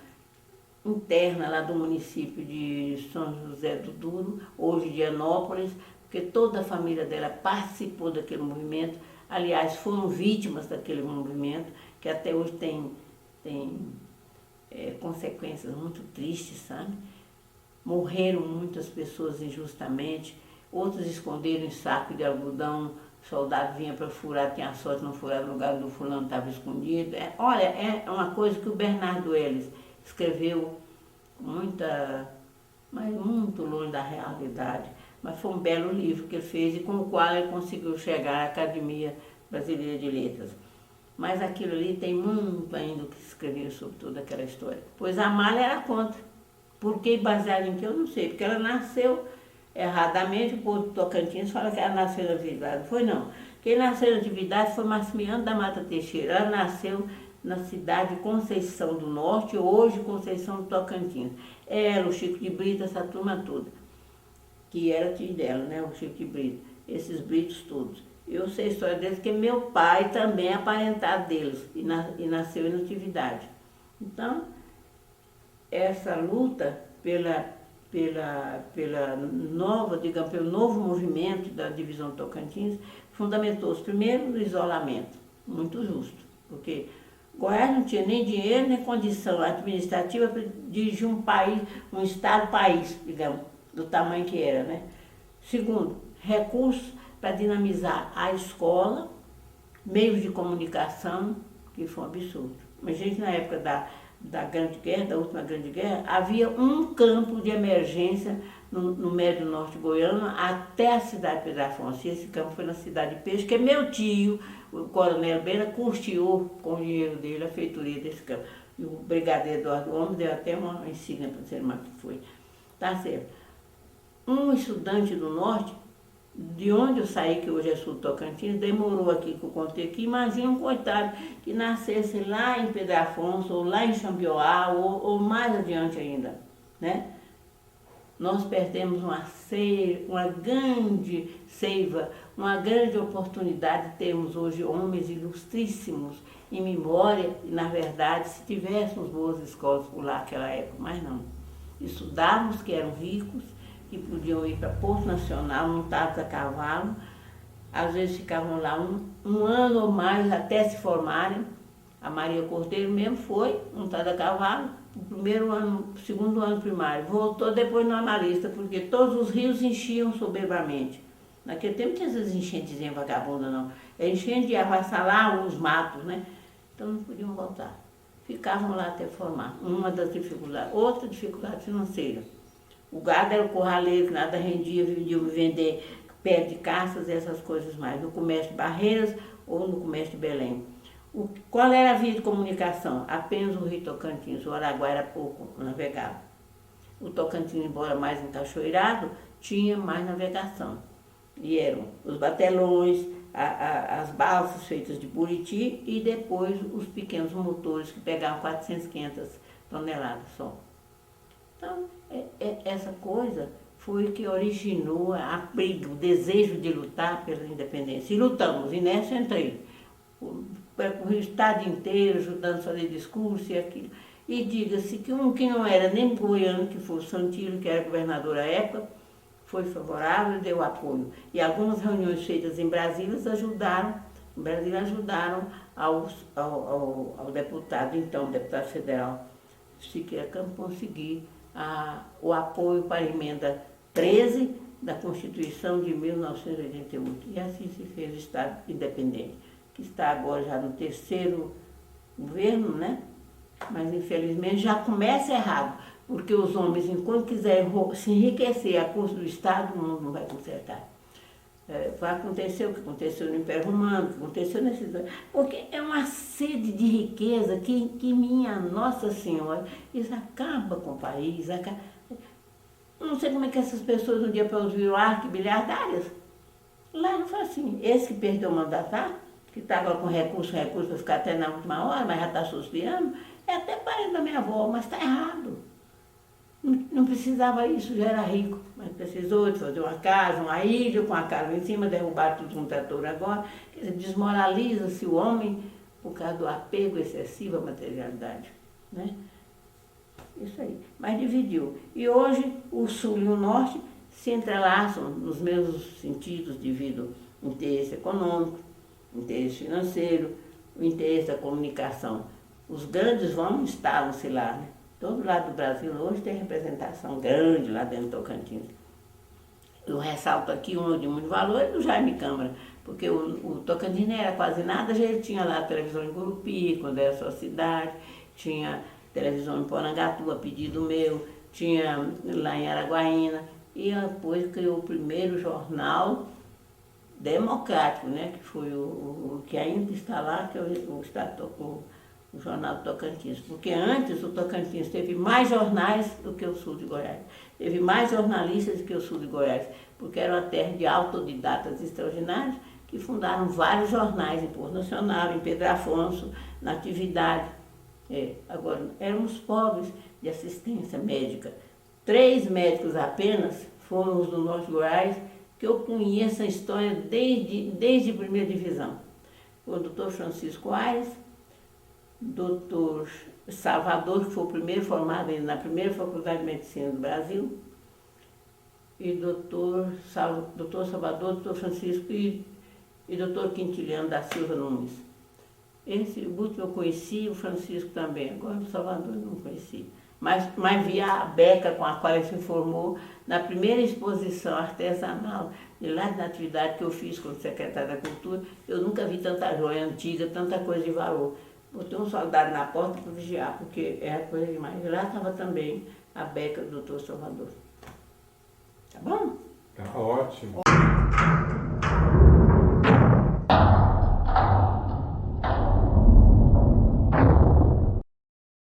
interna lá do município de São José do Duro, hoje de Anópolis, porque toda a família dela participou daquele movimento, aliás, foram vítimas daquele movimento, que até hoje tem consequências muito tristes, sabe? Morreram muitas pessoas injustamente, outros esconderam em saco de algodão, o soldado vinha para furar, tinha sorte, não furava no lugar do fulano, estava escondido. Olha, é uma coisa que o Bernardo Ellis escreveu mas muito longe da realidade. Mas foi um belo livro que ele fez e com o qual ele conseguiu chegar à Academia Brasileira de Letras. Mas aquilo ali tem muito ainda o que escrever sobre toda aquela história. Pois a Amália era contra. Por que baseado em que eu não sei, porque ela nasceu erradamente, o povo do Tocantins fala que ela nasceu na Atividade. Não foi não. Quem nasceu na Atividade foi Maximiano da Mata Teixeira. Ela nasceu na cidade de Conceição do Norte, hoje Conceição do Tocantins. Ela, o Chico de Brito, essa turma toda, que era tio dela, né, o Chico de Brito, esses Britos todos. Eu sei a história deles, porque meu pai também é aparentado deles e nasceu em Natividade. Então, essa luta pela nova, digamos, pelo novo movimento da divisão Tocantins, fundamentou-se primeiro no isolamento, muito justo, porque Goiás não tinha nem dinheiro, nem condição administrativa para dirigir um país, um estado-país, digamos, do tamanho que era, né? Segundo, recursos para dinamizar a escola, meios de comunicação, que foi um absurdo. Mas, gente, na época da Grande Guerra, da última Grande Guerra, havia um campo de emergência no médio norte goiano até a cidade de Pedro Afonso. E esse campo foi na cidade de Peixe, que meu tio, o coronel Beira, custeou com o dinheiro dele a feitoria desse campo. E o brigadeiro Eduardo Gomes deu até uma insígnia para ser mais que foi. Tá certo. Um estudante do norte, de onde eu saí, que hoje é sul do Tocantins, demorou aqui, que eu contei aqui, imagina um coitado que nascesse lá em Pedro Afonso, ou lá em Xambioá, ou mais adiante ainda, né? Nós perdemos uma grande seiva, uma grande oportunidade de termos hoje homens ilustríssimos em memória, e na verdade, se tivéssemos boas escolas por lá naquela época, mas não. Estudávamos, que eram ricos, que podiam ir para Porto Nacional, montados a cavalo, às vezes ficavam lá um ano ou mais até se formarem. A Maria Cordeiro mesmo foi montada a cavalo, o primeiro ano, segundo ano primário, voltou depois no Amarista, porque todos os rios enchiam soberbamente. Naquele tempo não tinha essas enchentes vagabundas, não. É enchente de avassalar os matos, né? Então não podiam voltar. Ficavam lá até formar. Uma das dificuldades. Outra dificuldade financeira. O gado era o curraleiro, que nada rendia, vendia vender pé de caças e essas coisas mais, no comércio de Barreiras ou no comércio de Belém. Qual era a via de comunicação? Apenas o rio Tocantins, o Araguá era pouco navegado. O Tocantins, embora mais encachoeirado, tinha mais navegação. E eram os batelões, as balsas feitas de buriti e depois os pequenos motores que pegavam 400, 500 toneladas só. Então, essa coisa foi o que originou a briga, o desejo de lutar pela independência. E lutamos, e nessa entrei. O estado inteiro ajudando a fazer discurso e aquilo. E diga-se que um que não era nem goiano, que foi o Santilo, que era governador à época, foi favorável e deu apoio. E algumas reuniões feitas em Brasília ajudaram ao deputado, então, deputado federal Siqueira Campos, conseguir o apoio para a emenda 13 da Constituição de 1988. E assim se fez o Estado independente, que está agora já no terceiro governo, né? Mas infelizmente já começa errado, porque os homens, enquanto quiserem se enriquecer a custo do Estado, o mundo não vai consertar. Vai acontecer o que aconteceu no Império Romano, o que aconteceu nesses... Porque é uma sede de riqueza que minha Nossa Senhora, isso acaba com o país, acaba... Não sei como é que essas pessoas um dia para elas viram arquibilhardárias. Lá não foi assim. Esse que perdeu o mandatar, que está agora com recurso para ficar até na última hora, mas já está suspirando, é até parente da minha avó, mas está errado. Não precisava isso, já era rico, mas precisou de fazer uma casa, uma ilha com a casa em cima, derrubar tudo com um trator agora. Quer dizer, desmoraliza-se o homem por causa do apego excessivo à materialidade, né? Isso aí. Mas dividiu. E hoje o Sul e o Norte se entrelaçam nos mesmos sentidos devido ao interesse econômico, interesse financeiro, o interesse da comunicação. Os grandes vão instalam-se lá, né? Todo lado do Brasil hoje tem representação grande lá dentro do Tocantins. Eu ressalto aqui um de muito valor é do Jaime Câmara, porque o Tocantins não era quase nada, já ele tinha lá a televisão em Gurupi, quando era sua cidade, tinha televisão em Porangatu, a pedido meu, tinha lá em Araguaína, e depois criou o primeiro jornal democrático, né, que foi o que ainda está lá, que é o Jornal do Tocantins. Porque antes o Tocantins teve mais jornais do que o sul de Goiás. Teve mais jornalistas do que o sul de Goiás, porque era uma terra de autodidatas extraordinários que fundaram vários jornais em Porto Nacional, em Pedro Afonso, na Atividade. Agora, éramos pobres de assistência médica. 3 médicos apenas foram os do Norte de Goiás, que eu conheço a história desde a primeira divisão. O doutor Francisco Aires, doutor Salvador, que foi o primeiro formado na primeira Faculdade de Medicina do Brasil, e doutor Salvador, doutor Francisco e doutor Quintiliano da Silva Nunes. Esse último eu conheci, o Francisco também, agora o Salvador eu não conheci. Mas vi a beca com a qual ele se formou na primeira exposição artesanal de lá de Natividade que eu fiz como secretária da Cultura. Eu nunca vi tanta joia antiga, tanta coisa de valor. Botei um soldado na porta para vigiar, porque era coisa demais. E lá estava também a beca do doutor Salvador. Tá bom? Tá ótimo.